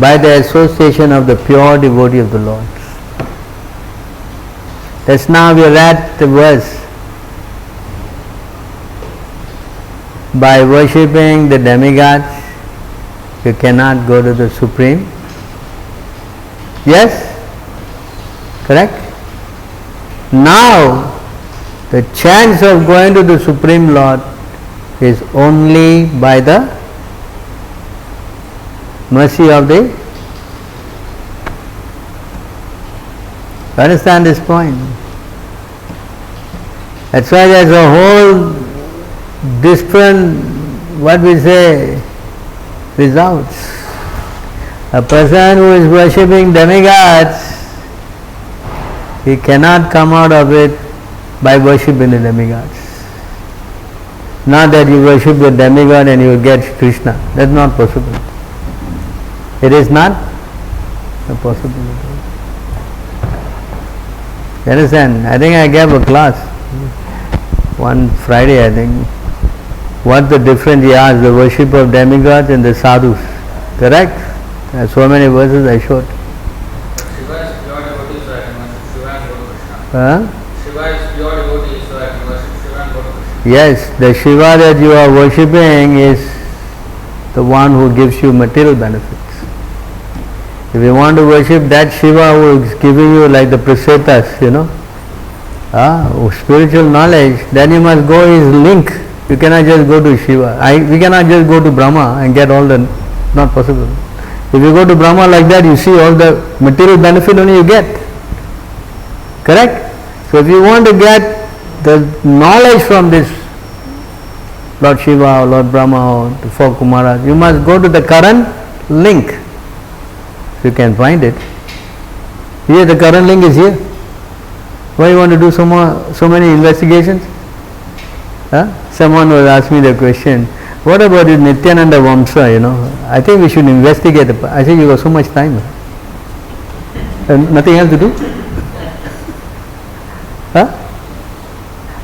by the association of the pure devotee of the Lord. That's now we read the verse. By worshipping the demigods, you cannot go to the Supreme. Yes? Correct? Now, the chance of going to the Supreme Lord is only by the mercy of the. Understand this point? That's why there's a whole different, what we say, results. A person who is worshipping demigods, he cannot come out of it by worshipping the demigods. Not that you worship the demigod and you will get Krishna. That's not possible. It is not a possibility. You understand? I think I gave a class one Friday, I think. What the difference he asked, the worship of demigods and the sadhus. Correct? There are so many verses I showed. Shiva is pure devotee, so I can worship Shiva and go to Krishna. Huh? Shiva is pure devotee, so I can worship Shiva and go to Krishna. Yes, the Shiva that you are worshipping is the one who gives you material benefits. If you want to worship that Shiva who is giving you like the prasetas, spiritual knowledge, then you must go his link. You cannot just go to Shiva. We cannot just go to Brahma and get all the, not possible. If you go to Brahma like that, you see all the material benefit only you get. Correct? So if you want to get the knowledge from this Lord Shiva or Lord Brahma or the four Kumaras, you must go to the current link. You can find it. Here the current link is here. Why you want to do so many investigations? Someone was asking me the question, what about this Nityananda Vamsa, I think we should investigate. I said, you got so much time. Nothing else to do?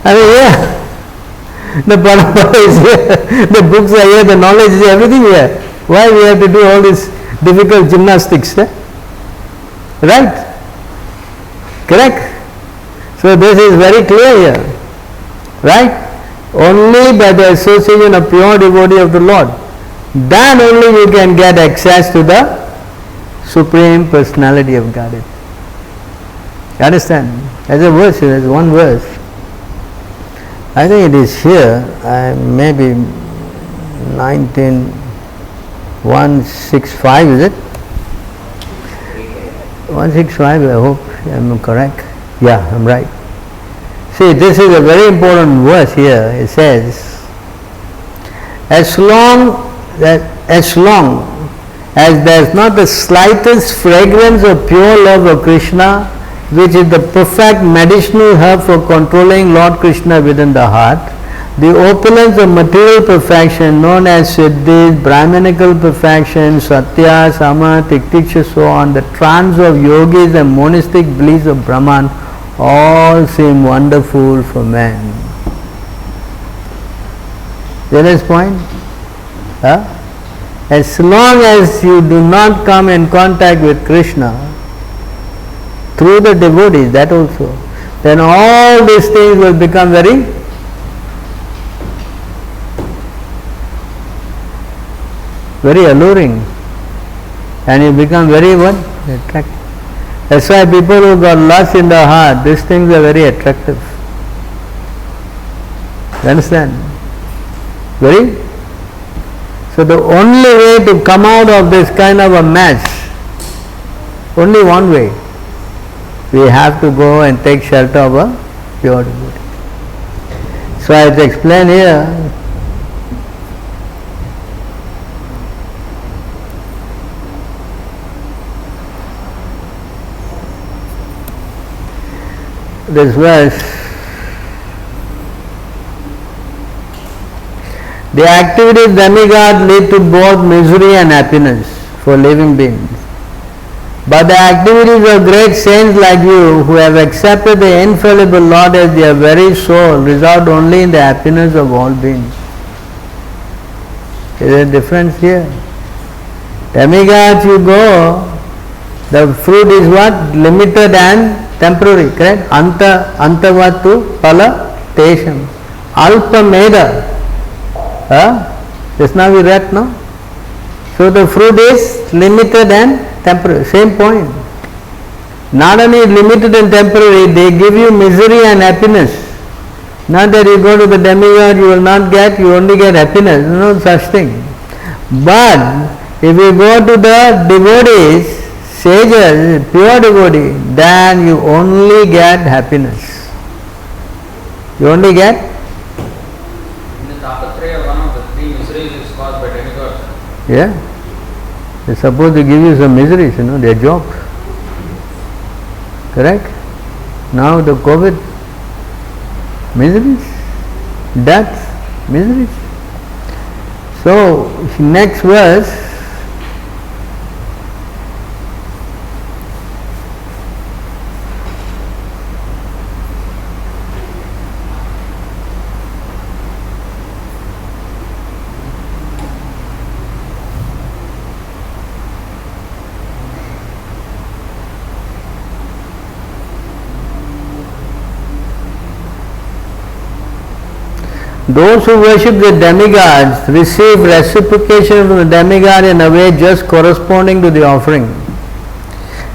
I mean, The parampara is here, the books are here, the knowledge is here, everything here. Why we have to do all this difficult gymnastics? Right? Correct? So this is very clear here. Right? Only by the association of pure devotee of the Lord, then only you can get access to the Supreme Personality of Godhead. You understand? There's a verse here, there's one verse. I think it is here, maybe 165, is it? 165, I hope I'm correct. Yeah, I'm right. See, this is a very important verse here. It says, as long as there is not the slightest fragrance of pure love of Krishna, which is the perfect medicinal herb for controlling Lord Krishna within the heart, the opulence of material perfection known as Siddhis, Brahmanical perfection, Satya, Sama, Tiktiksha, so on, the trance of yogis and monastic bliss of Brahman, all seem wonderful for man. Get this point? Huh? As long as you do not come in contact with Krishna through the devotees, that also, then all these things will become very alluring, and you become very what? Attractive. That's why people who got lust in the heart, these things are very attractive. You understand? Very? So the only way to come out of this kind of a mess, only one way. We have to go and take shelter of a pure devotee. So I explain here. This verse, the activities of demigods lead to both misery and happiness for living beings. But the activities of great saints like you, who have accepted the infallible Lord as their very soul, result only in the happiness of all beings. Is there a difference here? Demigods, you go, the fruit is what? Limited and temporary, correct? Antavatu pala tesham. Alpa meda. Just now we read, no? So the fruit is limited and temporary. Same point. Not only limited and temporary, they give you misery and happiness. Not that you go to the demigod, you will not get, you only get happiness. No such thing. But if you go to the devotees, sages, pure devotee, then you only get happiness. You only get? In the Tapatraya, one of the three miseries is caused by demigods. Yeah. They're supposed to give you some miseries, their job. Correct? Now the COVID, miseries, death, miseries. So, next verse, those who worship the demigods receive reciprocation from the demigod in a way just corresponding to the offering.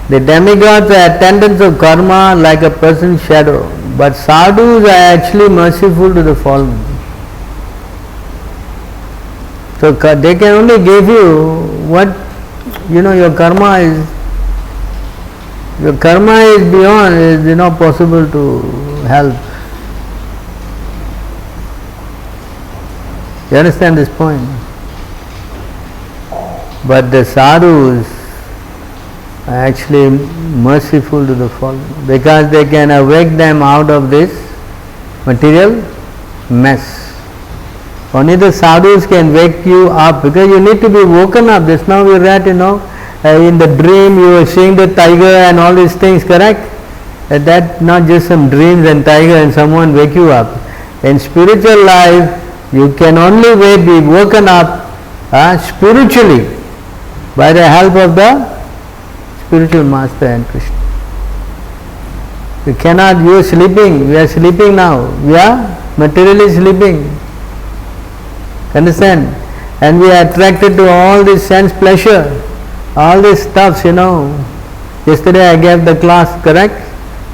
The demigods are attendants of karma like a person's shadow, but sadhus are actually merciful to the fallen. So they can only give you what your karma is beyond, is not possible to help. You understand this point? But the sadhus are actually merciful to the fallen because they can awake them out of this material mess. Only the sadhus can wake you up because you need to be woken up. Just now we read, in the dream you were seeing the tiger and all these things, correct? That not just some dreams and tiger and someone wake you up. In spiritual life, you can only be woken up spiritually by the help of the spiritual master and Krishna. You cannot, you are sleeping, we are sleeping now, we are materially sleeping. Understand? And we are attracted to all this sense pleasure, all these stuffs, Yesterday I gave the class, correct?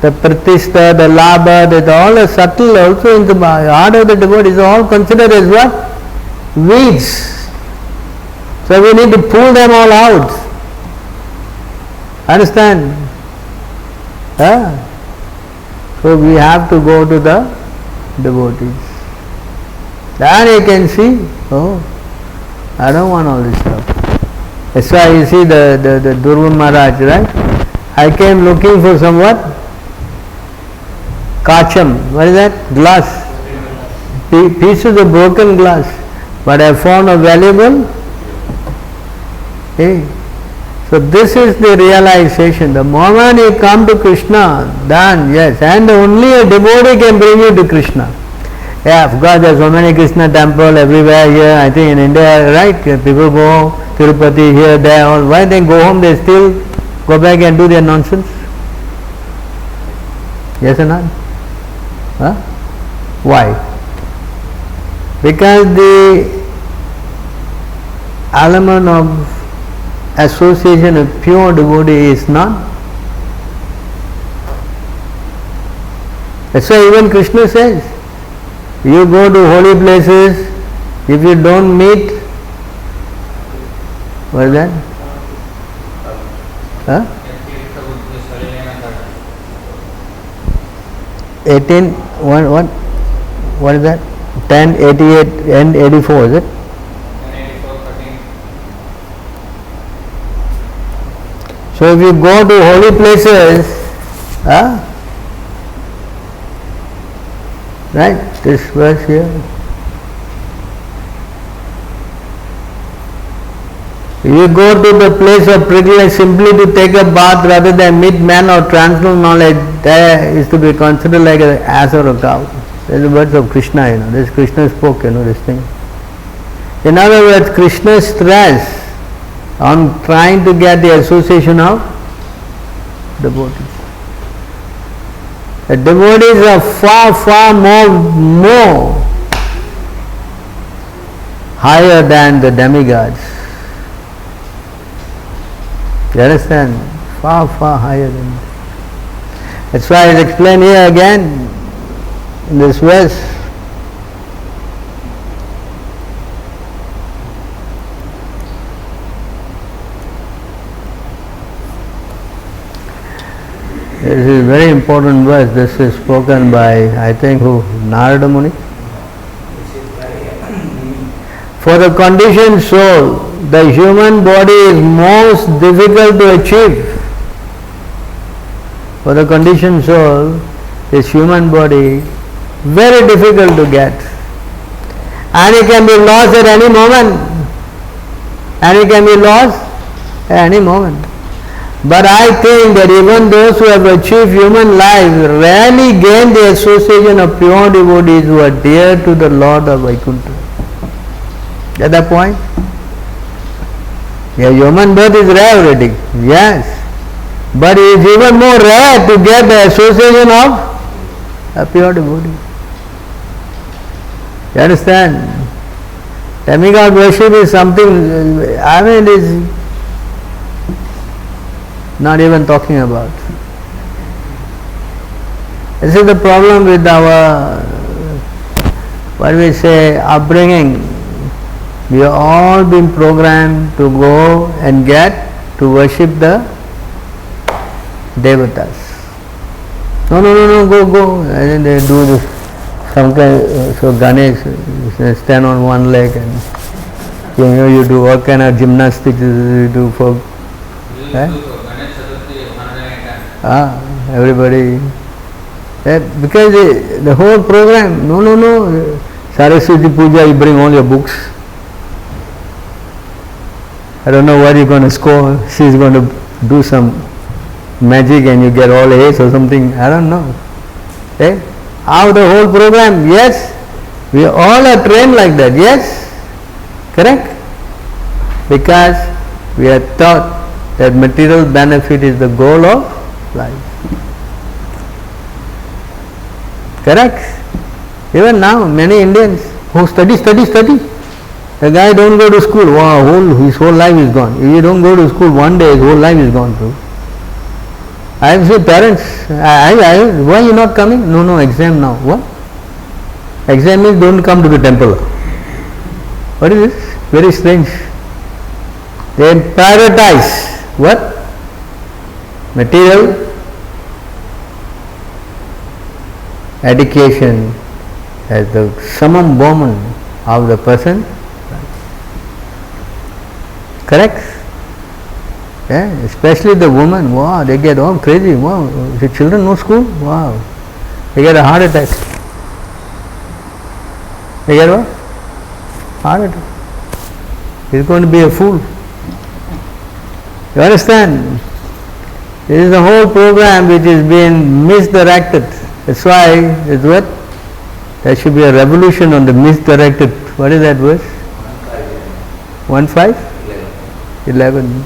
The pratishta, the labha, that all are subtle also in the heart of the devotee is all considered as what? Weeds. So we need to pull them all out. Understand? So we have to go to the devotees. Then you can see, I don't want all this stuff. That's why you see the Durva Maharaj, right? I came looking for some what? Kacham. What is that? Glass. Pieces of broken glass. But I found a valuable. So this is the realization. The moment you come to Krishna, then yes, and only a devotee can bring you to Krishna. Yeah, of course, there are so many Krishna temples everywhere here. I think in India, right? People go Tirupati here, there. All. Why they go home? They still go back and do their nonsense. Yes or not? Why? Because the element of association of pure devotee is not. That's why even Krishna says, you go to holy places, if you don't meet, what is that? 18, what is that? 10, 88 and 84, is it? So if you go to holy places, right, this verse here, you go to the place of privilege simply to take a bath rather than meet man or transcendental knowledge, there is to be considered like an ass or a cow. These are the words of Krishna, this Krishna spoke, this thing. In other words, Krishna's stress on trying to get the association of devotees. The devotees are far, far more higher than the demigods. You understand? Far, far higher than that. That's why I explain here again in this verse. This is a very important verse. This is spoken by, I think, who? Narada Muni. For the conditioned soul, the human body is most difficult to achieve. For the conditioned soul, this human body, very difficult to get. And it can be lost at any moment. At any moment. But I think that even those who have achieved human life rarely gain the association of pure devotees who are dear to the Lord of Vaikuntha. Get that point? Yeah, human birth is rare already. Yes. But it is even more rare to get the association of a pure devotee. You understand? Demigod worship is something, it is not even talking about. This is the problem with our, upbringing. We have all been programmed to go and get to worship the devatas. No, go. And then they do this. Some kind, so Ganesh stand on one leg and you do what kind of gymnastics you do for. Everybody. Because the whole program, no. Saraswati Puja, you bring all your books. I don't know what you're going to score. She's going to do some magic and you get all A's or something. I don't know. How the whole program? Yes. We all are trained like that. Yes. Correct? Because we are taught that material benefit is the goal of life. Correct? Even now, many Indians who study. The guy don't go to school. Wow, his whole life is gone. If you don't go to school one day, his whole life is gone too. I have seen parents, why are you not coming? No, exam now. What? Exam means don't come to the temple. What is this? Very strange. They prioritize what? Material education as the summum bonum of the person. Correct? Yeah, especially the women, wow, they get all crazy. Wow, the children no school? Wow. They get a heart attack. They get what? Heart attack. He's going to be a fool. You understand? This is the whole program which is being misdirected. That's why it's what? There should be a revolution on the misdirected. What is that verse? 1:5? 11.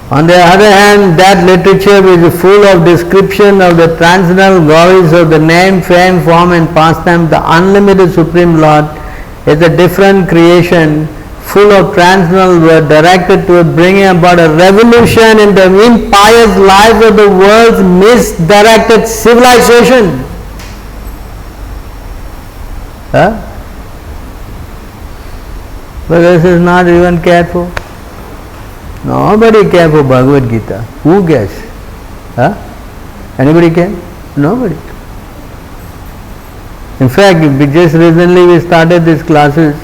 On the other hand, that literature which is full of description of the transcendental glories of the name, fame, form and pastime, the unlimited Supreme Lord, is a different creation full of transcendental word directed toward bringing about a revolution in the impious lives of the world's misdirected civilization. Huh? But this is not even cared for. Nobody cares for Bhagavad Gita. Who cares? Huh? Anybody care? Nobody. In fact, just recently we started these classes.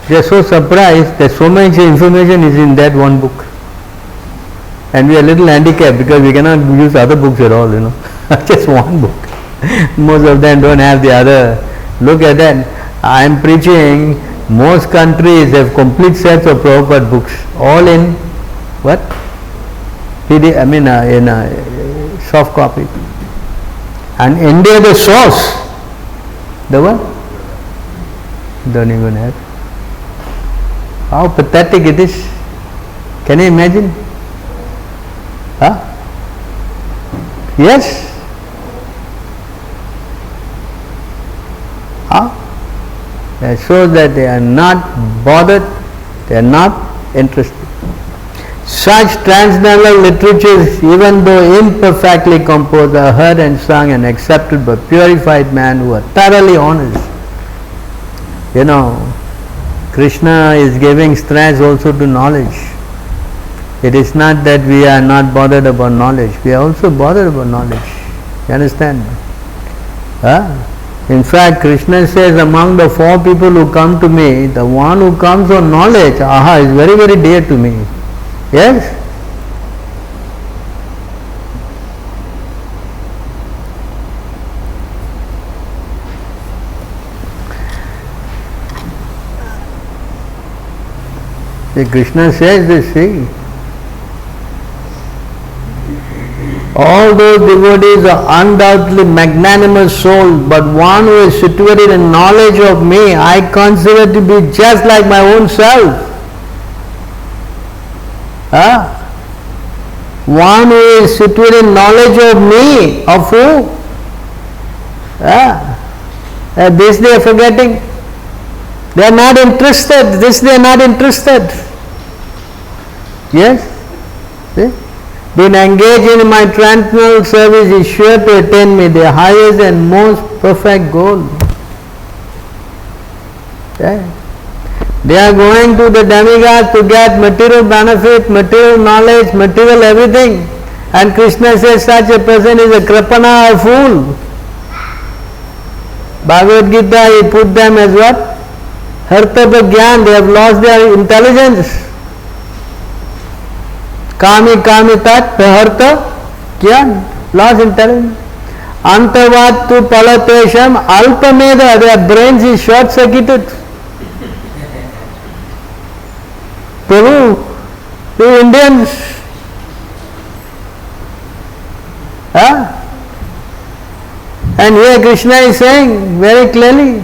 They are so surprised that so much information is in that one book. And we are a little handicapped because we cannot use other books at all, just one book. Most of them don't have the other. Look at that. I am preaching. Most countries have complete sets of Prabhupada books, all in what? PDF, in a soft copy. And India, the source, the what? Don't even have. How pathetic it is. Can you imagine? Huh? Yes? How? That shows that they are not bothered, they are not interested. Such transcendental literatures, even though imperfectly composed, are heard and sung and accepted by purified men who are thoroughly honest. Krishna is giving stress also to knowledge. It is not that we are not bothered about knowledge, we are also bothered about knowledge. You understand? Huh? In fact, Krishna says, among the 4 people who come to me, the one who comes on knowledge, is very, very dear to me. Yes? See, Krishna says this, see. All those devotees are undoubtedly magnanimous souls, but one who is situated in knowledge of me, I consider to be just like my own self. One who is situated in knowledge of me, of who? This they are forgetting. They are not interested. This they are not interested. Yes? See? Being engaged in my transcendental service is sure to attain me, the highest and most perfect goal. Okay? They are going to the demigods to get material benefit, material knowledge, material everything. And Krishna says such a person is a kripana, a fool. Bhagavad Gita, he put them as what? Hartata Gyan, they have lost their intelligence. Kami tat harta gyan, lost intelligence. Antavatu palatesham alpameda, their brains is short-circuited. Prabhu, the Indians, and here Krishna is saying very clearly,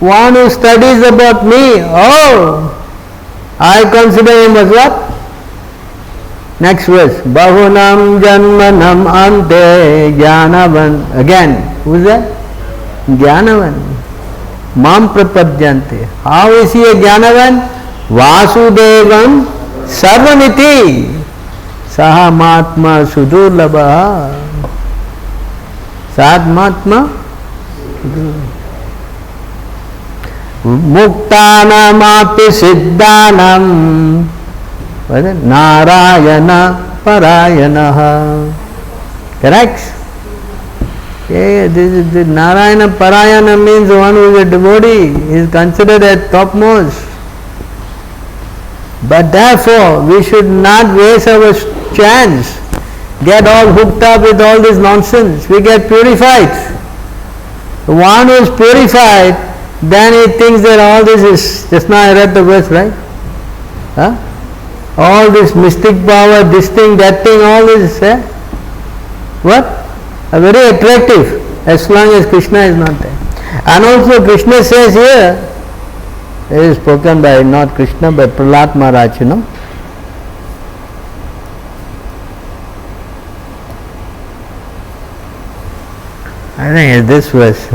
one who studies about me, I consider him as what? Next verse, Bahunam Janmanam Ante Jnanavan. Again, who is that? Jnanavan. Mam Prapadyante. How is he a Jnanavan? Vasudevam Sarvamiti. Sahamatma Sudurlabha. Sadmatma Muktanamapi Siddhanam Narayana Parayanaha. Correct? Okay, this is Narayana Parayana means one who is a devotee. He is considered as topmost. But therefore, we should not waste our chance, get all hooked up with all this nonsense. We get purified. The one who is purified, then he thinks that all this is, just now I read the verse, right? All this mystic power, this thing, that thing, all this, what? Very attractive, as long as Krishna is not there. And also Krishna says here, it is spoken by not Krishna but Prahlad Maharaj, I think it's this verse.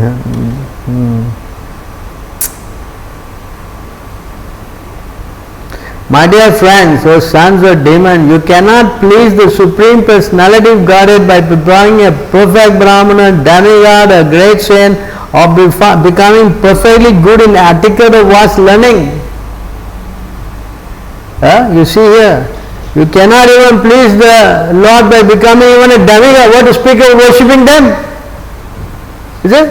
My dear friends, O sons of demons, you cannot please the Supreme Personality of Godhead by becoming a perfect Brahmana, demigod, a great saint, or becoming perfectly good in etiquette or vast learning. You see here, you cannot even please the Lord by becoming even a demigod. What to speak of worshipping them? Is it?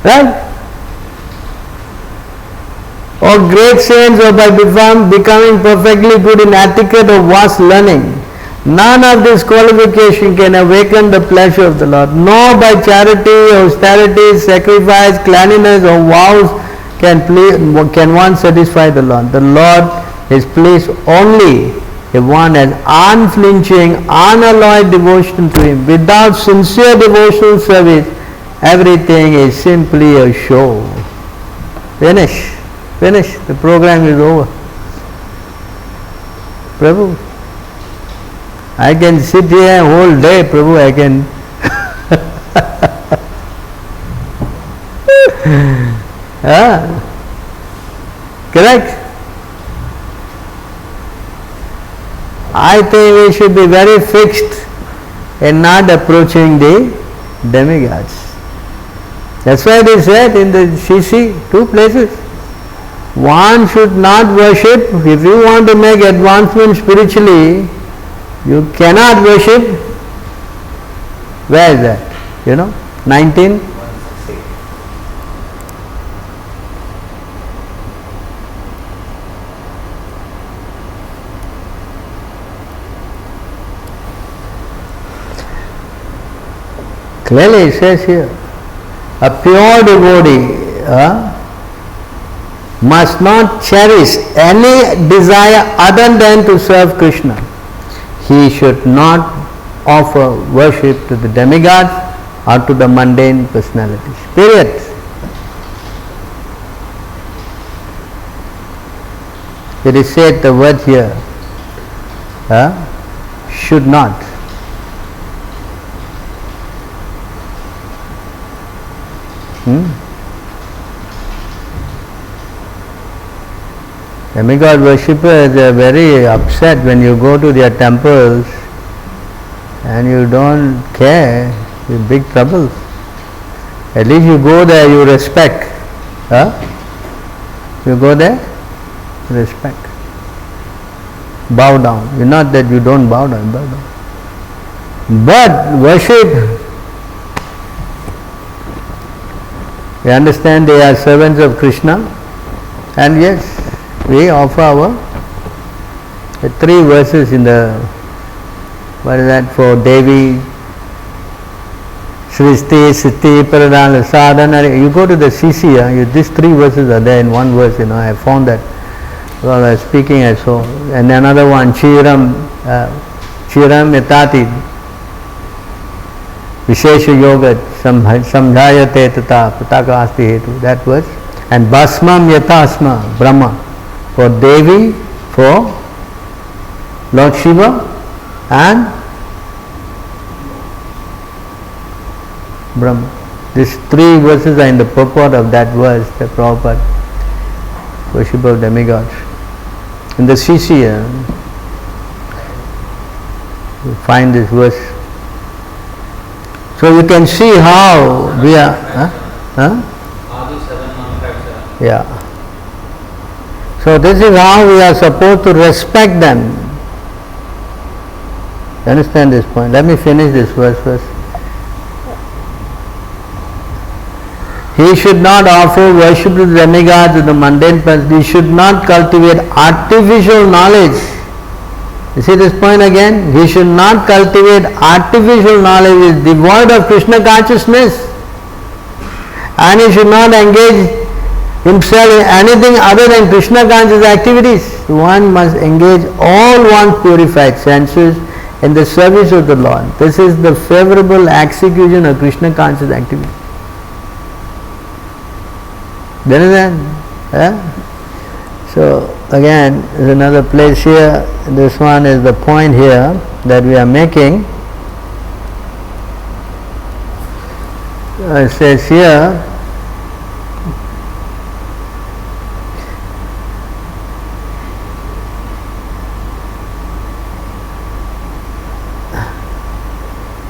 Right? Or great saints, or by becoming perfectly good in etiquette or vast learning. None of this qualification can awaken the pleasure of the Lord. Nor by charity, austerity, sacrifice, cleanliness or vows can one satisfy the Lord. The Lord is pleased only if one has unflinching, unalloyed devotion to Him. Without sincere devotional service, everything is simply a show. Finish. The program is over. Prabhu, I can sit here whole day, Prabhu, I can. Correct? I think we should be very fixed in not approaching the demigods. That's why they said in the CC, 2 places. One should not worship. If you want to make advancement spiritually, you cannot worship. Where is that? 19? Clearly it says here, a pure devotee must not cherish any desire other than to serve Krishna. He should not offer worship to the demigods or to the mundane personalities. Period. It is said the word here, should not. Demigod worshippers are very upset when you go to their temples and you don't care. You're in big trouble. At least you go there, you respect. You go there, respect. Bow down. It's not that you don't bow down, bow down. But worship, you understand they are servants of Krishna, and yes, we offer our The 3 verses in the, what is that, for Devi, Sristi, Siddhi, Pradana, Sadhana. You go to the CC, these 3 verses are there in one verse, I found that while I was speaking I saw. And another one, Chiram Yatati, Vishesha Yoga, Samjayate Tata, Pataka Asti Hetu, that verse. And Bhasmam Yatasma, Brahma, for Devi, for Lord Shiva, and Brahma. These 3 verses are in the purport of that verse, the Prabhupada, worship of demigods. In the CC, you find this verse. So you can see how we are. Yeah. So this is how we are supposed to respect them. You understand this point? Let me finish this verse first. He should not offer worship to the demigods or the mundane person. He should not cultivate artificial knowledge. You see this point again? He should not cultivate artificial knowledge, is devoid of Krishna consciousness. And he should not engage himself in anything other than Krishna conscious activities. One must engage all one's purified senses in the service of the Lord. This is the favorable execution of Krishna conscious activity. Then so again, there's another place here. This one is the point here that we are making. It says here,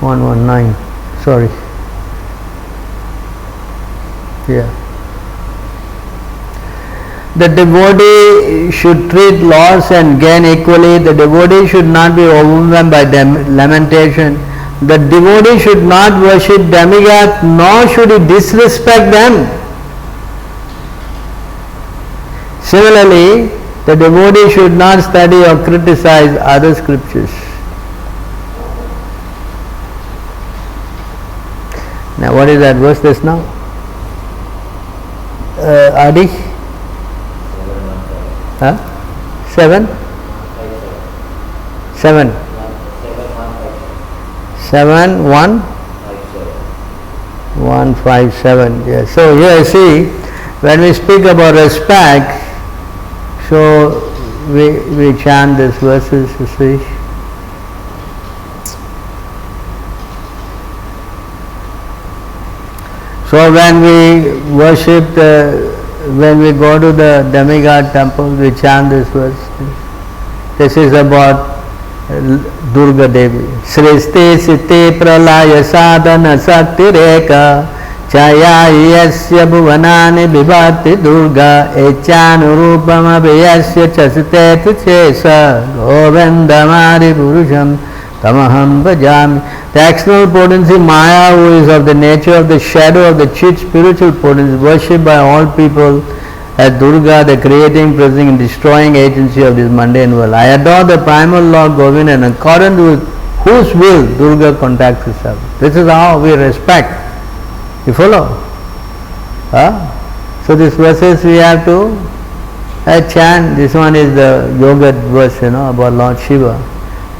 (119). Sorry. Yeah. The devotee should treat loss and gain equally. The devotee should not be overwhelmed by lamentation. The devotee should not worship demigods, nor should he disrespect them. Similarly, the devotee should not study or criticize other scriptures. Now, what is that verse just now? Adi? 7? 7. 7, 1? 157. Yes. So here you see, when we speak about respect, so we chant these verses, you see. So when we worship when we go to the demigod temple, we chant this verse. This is about Durga Devi. Sristi Siti Pralaya Sadhana Sakti Reka Chaya Yasya Bhuvanani Vibhati Durga Echanurupam Abhiyasya Chasite Tuchesa Govindamari Purusham Tamaham Bhajami. The external potency Maya, who is of the nature of the shadow of the chit, spiritual potency, worshipped by all people as Durga, the creating, preserving and destroying agency of this mundane world. I adore the primal Lord Govinda, in accordance with whose will Durga contacts herself. This is how we respect. You follow? So these verses we have to chant. This one is the yogurt verse, about Lord Shiva.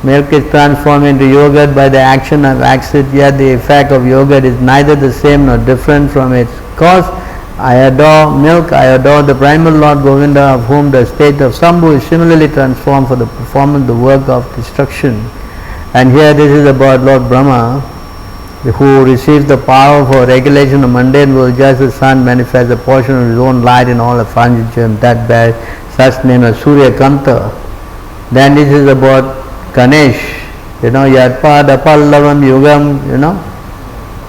Milk is transformed into yogurt by the action of acid, yet the effect of yogurt is neither the same nor different from its cause. I adore milk, I adore the primal Lord Govinda, of whom the state of Sambhu is similarly transformed for the performance of the work of destruction. And here this is about Lord Brahma, who receives the power for regulation of mundane world, just as the sun manifests a portion of his own light in all effulgent gems that bear such name as Surya Kanta. Then this is about Ganesh, Yatpada Pallavam Yugam,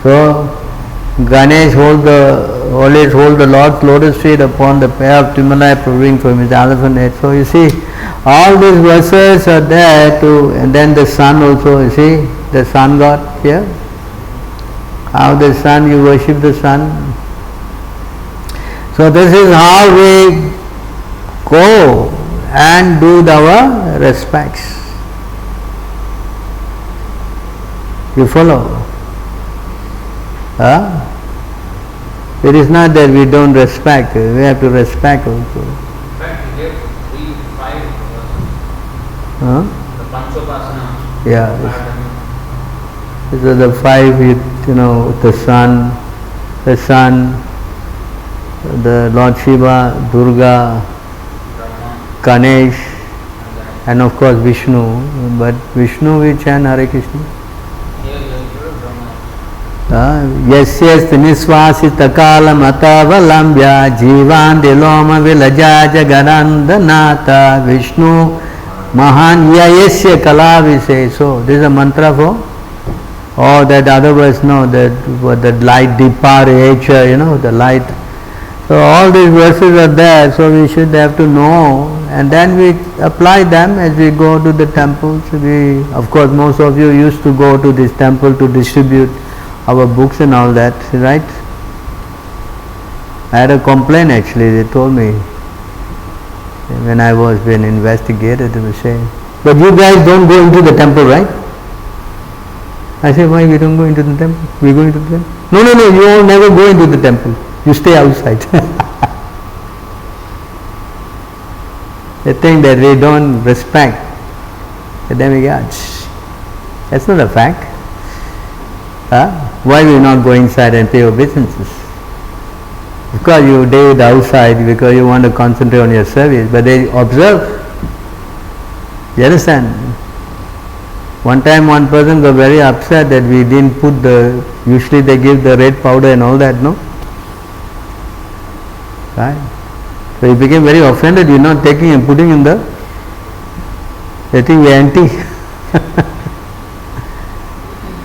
So Ganesh holds the Lord's lotus feet upon the pair of Timalaya, proving from his elephant head. So you see, all these verses are there and then the sun also, you see, the sun god here. How the sun, you worship the sun. So this is how we go and do our respects. You follow? It is not that we don't respect, we have to respect also. In fact, we gave 5 Huh? the Panchopasana. Yeah. These are the 5, the sun, the Lord Shiva, Durga, Brahma, Ganesh, and and of course Vishnu. But Vishnu we chant Hare Krishna. here you include Brahma. Yasyasti nisvasita kalam atavalambya jivan diloma vilaja jagadandanata Vishnu mahan yayasya kalaviseso. So this is a mantra for, or that other verse, no, that the light dipare, the light. So all these verses are there, so we should have to know, and then we apply them as we go to the temples. Of course, most of you used to go to this temple to distribute our books and all that, right? I had a complaint actually, they told me, when I was being investigated, they were saying, but you guys don't go into the temple, right? I said, why we don't go into the temple? We go into the temple? No, you all never go into the temple. You stay outside. They think that we don't respect the demigods. That's not a fact. Why we not go inside and pay obeisances? Because you do it outside because you want to concentrate on your service, but they observe. You understand? One time one person got very upset that we didn't put usually they give the red powder and all that, no? Right? So he became very offended, you're not taking and putting in they think we're anti.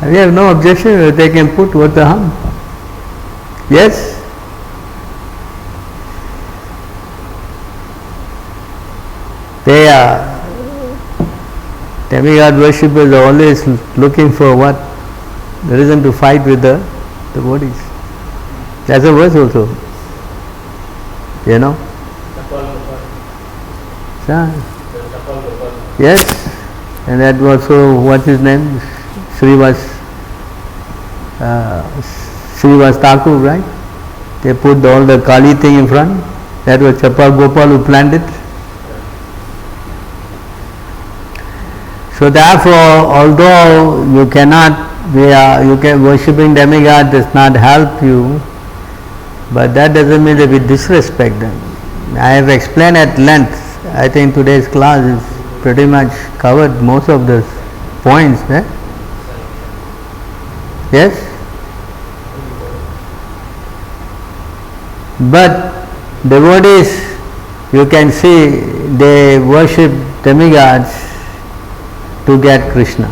We have no objection, they can put, what's the harm? Yes? They are demigod worshippers are always looking for what? The reason to fight with the bodies. That's a verse also. Yes, and that was also, what's his name? Srivas Thakur, right? They put all the Kali thing in front. That was Chapal Gopal who planned it. So therefore, although you worshipping demigod does not help you, but that doesn't mean that we disrespect them. I have explained at length. I think today's class is pretty much covered most of the points. Yes? But devotees, you can see, they worship demigods to get Krishna.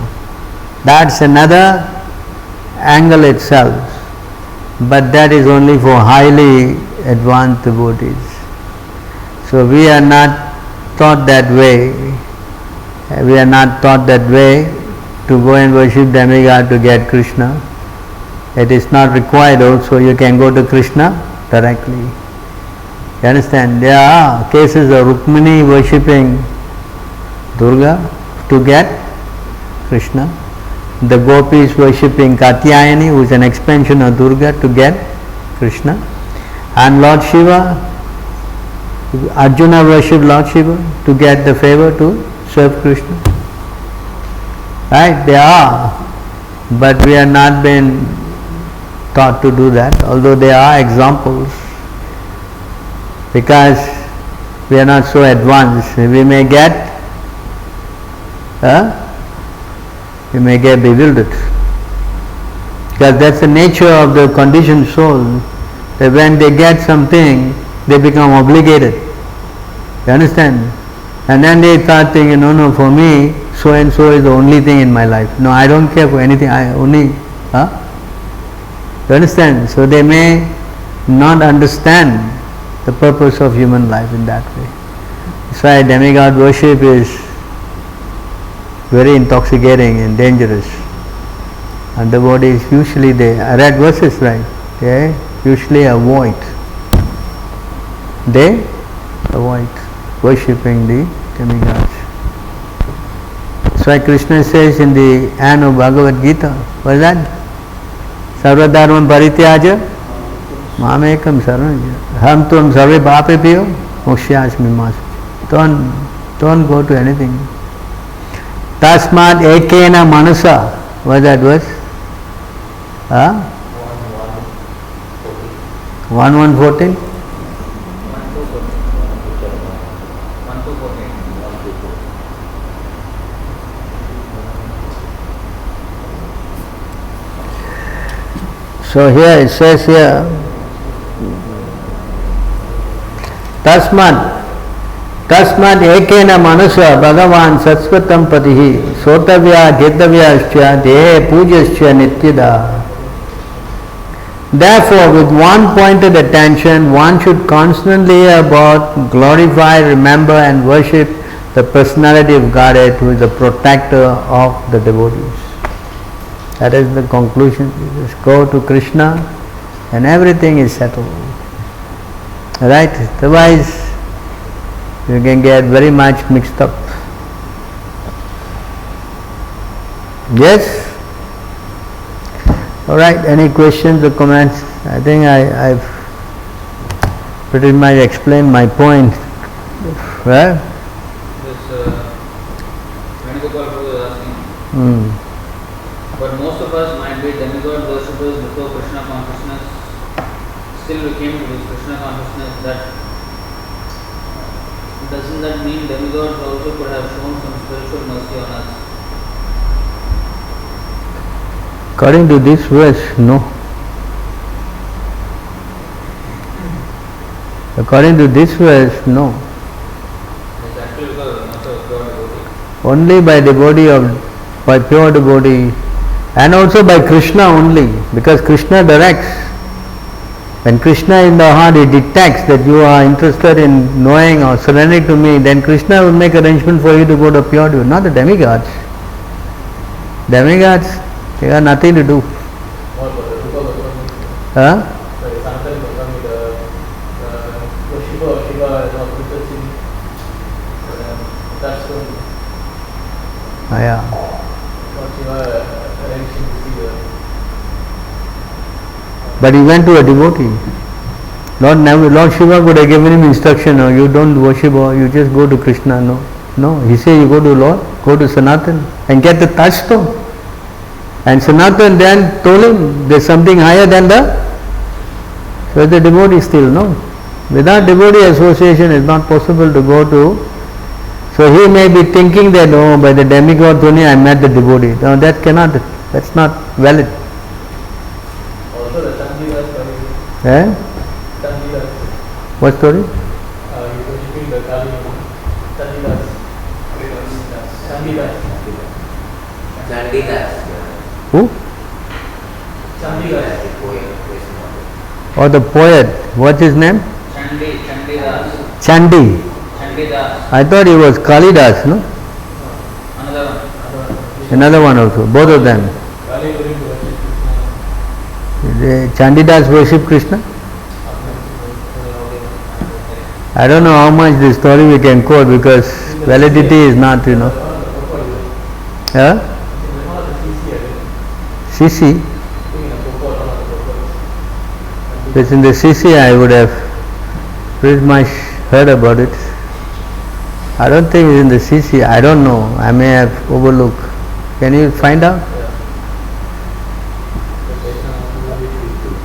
That's another angle itself, but that is only for highly advanced devotees. So we are not taught that way. We are not taught that way to go and worship demigod to get Krishna. It is not required also. You can go to Krishna directly. You understand? There are cases of Rukmini worshipping Durga to get Krishna. The gopis worshipping Katyayani, who is an expansion of Durga, to get Krishna. And Lord Shiva, Arjuna worshipped Lord Shiva to get the favor to serve Krishna. Right? They are. But we are not been taught to do that, although there are examples. Because we are not so advanced, we may get bewildered. Because that's the nature of the conditioned soul, that when they get something, they become obligated. You understand? And then they start thinking, no, for me, so and so is the only thing in my life. No, I don't care for anything, I only, You understand? So they may not understand the purpose of human life in that way. That's why demigod worship is very intoxicating and dangerous. And devotees usually I read verses, right? They usually avoid worshipping the demigods. That's why Krishna says in the end of Bhagavad Gita, what is that? Sarva dharma parityaja mamekam saranam ham tvam sarve papebhyo mokshasmi mas. Don't go to anything. Tasmat ekena manasa. What is that verse? 1:14. So here it says here, Tasmat ekena manasa bhagavan satsvatam patihi sotavya jetavyaschya dehe pujaschya nityada. Therefore, with one pointed attention, one should constantly hear about, glorify, remember and worship the personality of Godhead who is the protector of the devotees. That is the conclusion. You just go to Krishna and everything is settled. Right? Otherwise, you can get very much mixed up. Yes? Alright, any questions or comments? I think I've pretty much explained my point. Right? This Venugopal Prabhu is asking, but most of us might be demigod worshippers before Krishna consciousness. Still we came to this Krishna consciousness. Doesn't that mean demigods also could have shown some spiritual mercy on us? According to this verse, no. According to this verse, no. It's actually because of the pure devotee. Only by pure devotee, and also by Krishna only, because Krishna directs. When Krishna in the heart, he detects that you are interested in knowing or surrendering to me, then Krishna will make arrangement for you to go to pure devotee, not the demigods. Demigods, they got nothing to do. Huh? Yeah. But he went to a devotee. Lord Shiva could have given him instruction, no, you don't worship or you just go to Krishna. No. He said you go to Lord, go to Sanatan and get the touchstone. And Sanatan then told him there's something higher than so the devotee still, no. Without devotee association it's not possible to go to. So he may be thinking that, oh, by the demigod only I met the devotee. No, that's not valid. Also the Chandidas story. Eh? Chandidas. What story? He's worshipping the Kali. Chandidas. Who? Chandidas. Or the poet. What's his name? Chandidas. Chandi. Chandidas. I thought he was Kalidas, no? Another one also. Both of them. Kali going to worship Chandidas worship Krishna? I don't know how much this story we can quote because validity is not, Yeah? CC? If it's in the CC I would have pretty much heard about it. I don't think it's in the CC. I don't know. I may have overlooked. Can you find out?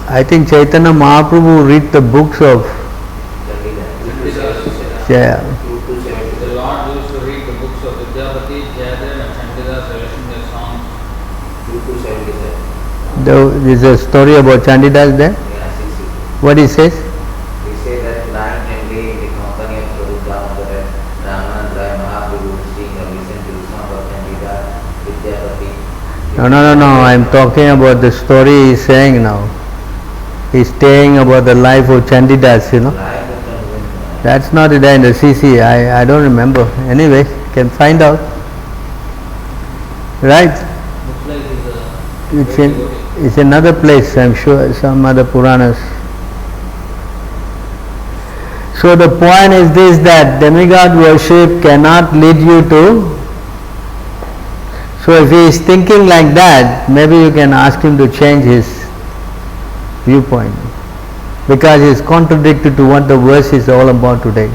I think Chaitanya Mahaprabhu read the books of The Lord used to read the books of Vidyapati, Jayadeva and Chandidas relation their songs. There's a story about Chandidas there. What he says? He said that lying handly in the company of Swarup Damodara, Ramanand Rai Mahaprabhu seeing a recent song of Chandidas, Vidyapati. No. I'm talking about the story he's saying now. He's saying about the life of Chandidas, That's not there in the CC. I don't remember. Anyway, can find out. Right? Looks like It's another place, I'm sure, some other Puranas. So the point is this, that demigod worship cannot lead you to. So if he is thinking like that, maybe you can ask him to change his viewpoint, because he is contradicted to what the verse is all about today.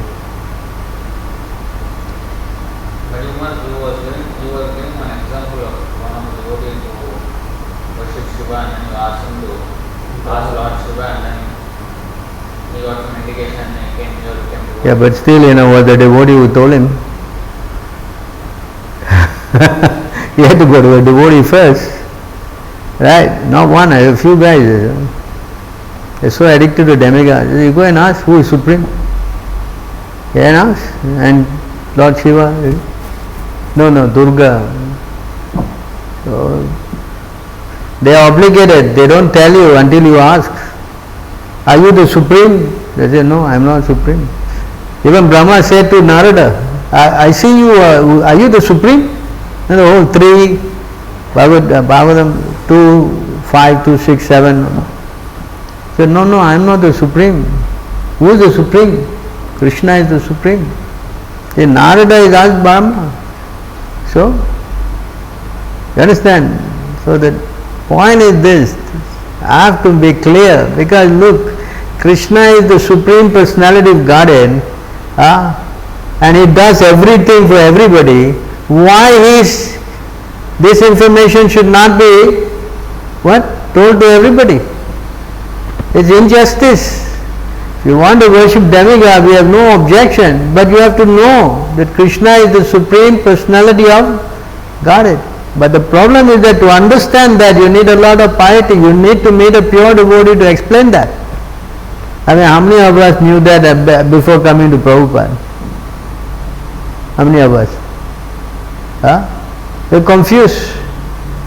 But you were giving an example of one of the devotees who worships Shiva, and then you asked him to ask Lord Shiva, and then he got some indication and he came here, to Yeah, but still, what the devotee who told him. You had to go to a devotee first, right? Not one, a few guys. They're so addicted to demigods. You go and ask who is supreme. You can ask. And Lord Shiva, no, Durga. So they are obligated. They don't tell you until you ask. Are you the supreme? They say, no, I am not supreme. Even Brahma said to Narada, I see you, are you the supreme? And the whole 3, Bhagavatam 2, 5, 2, 6, 7. Said, no, I am not the supreme. Who is the supreme? Krishna is the supreme. See, Narada is asked Brahma. So, you understand? So the point is this, I have to be clear, because look, Krishna is the Supreme Personality of Godhead, and he does everything for everybody. Why this information should not be told to everybody? It's injustice. If you want to worship demigod, we have no objection, but you have to know that Krishna is the Supreme Personality of Godhead. But the problem is that to understand that, you need a lot of piety. You need to meet a pure devotee to explain that. I mean, how many of us knew that before coming to Prabhupada? How many of us? You're confused.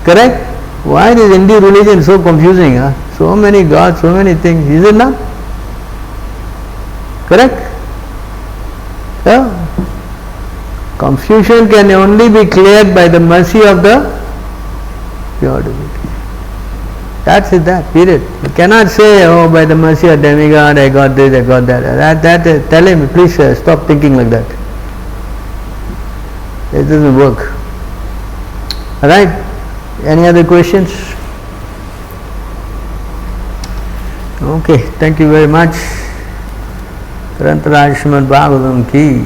Correct? Why is Indian religion so confusing? So many gods, so many things. Is it not? Correct? Yeah. Confusion can only be cleared by the mercy of the pure devotee. That's it, period. You cannot say, oh, by the mercy of demigod, I got this, I got that. Tell him, please stop thinking like that. It doesn't work. Alright? Any other questions? Okay, thank you very much. Grantharaj Srimad Bhagavatam ki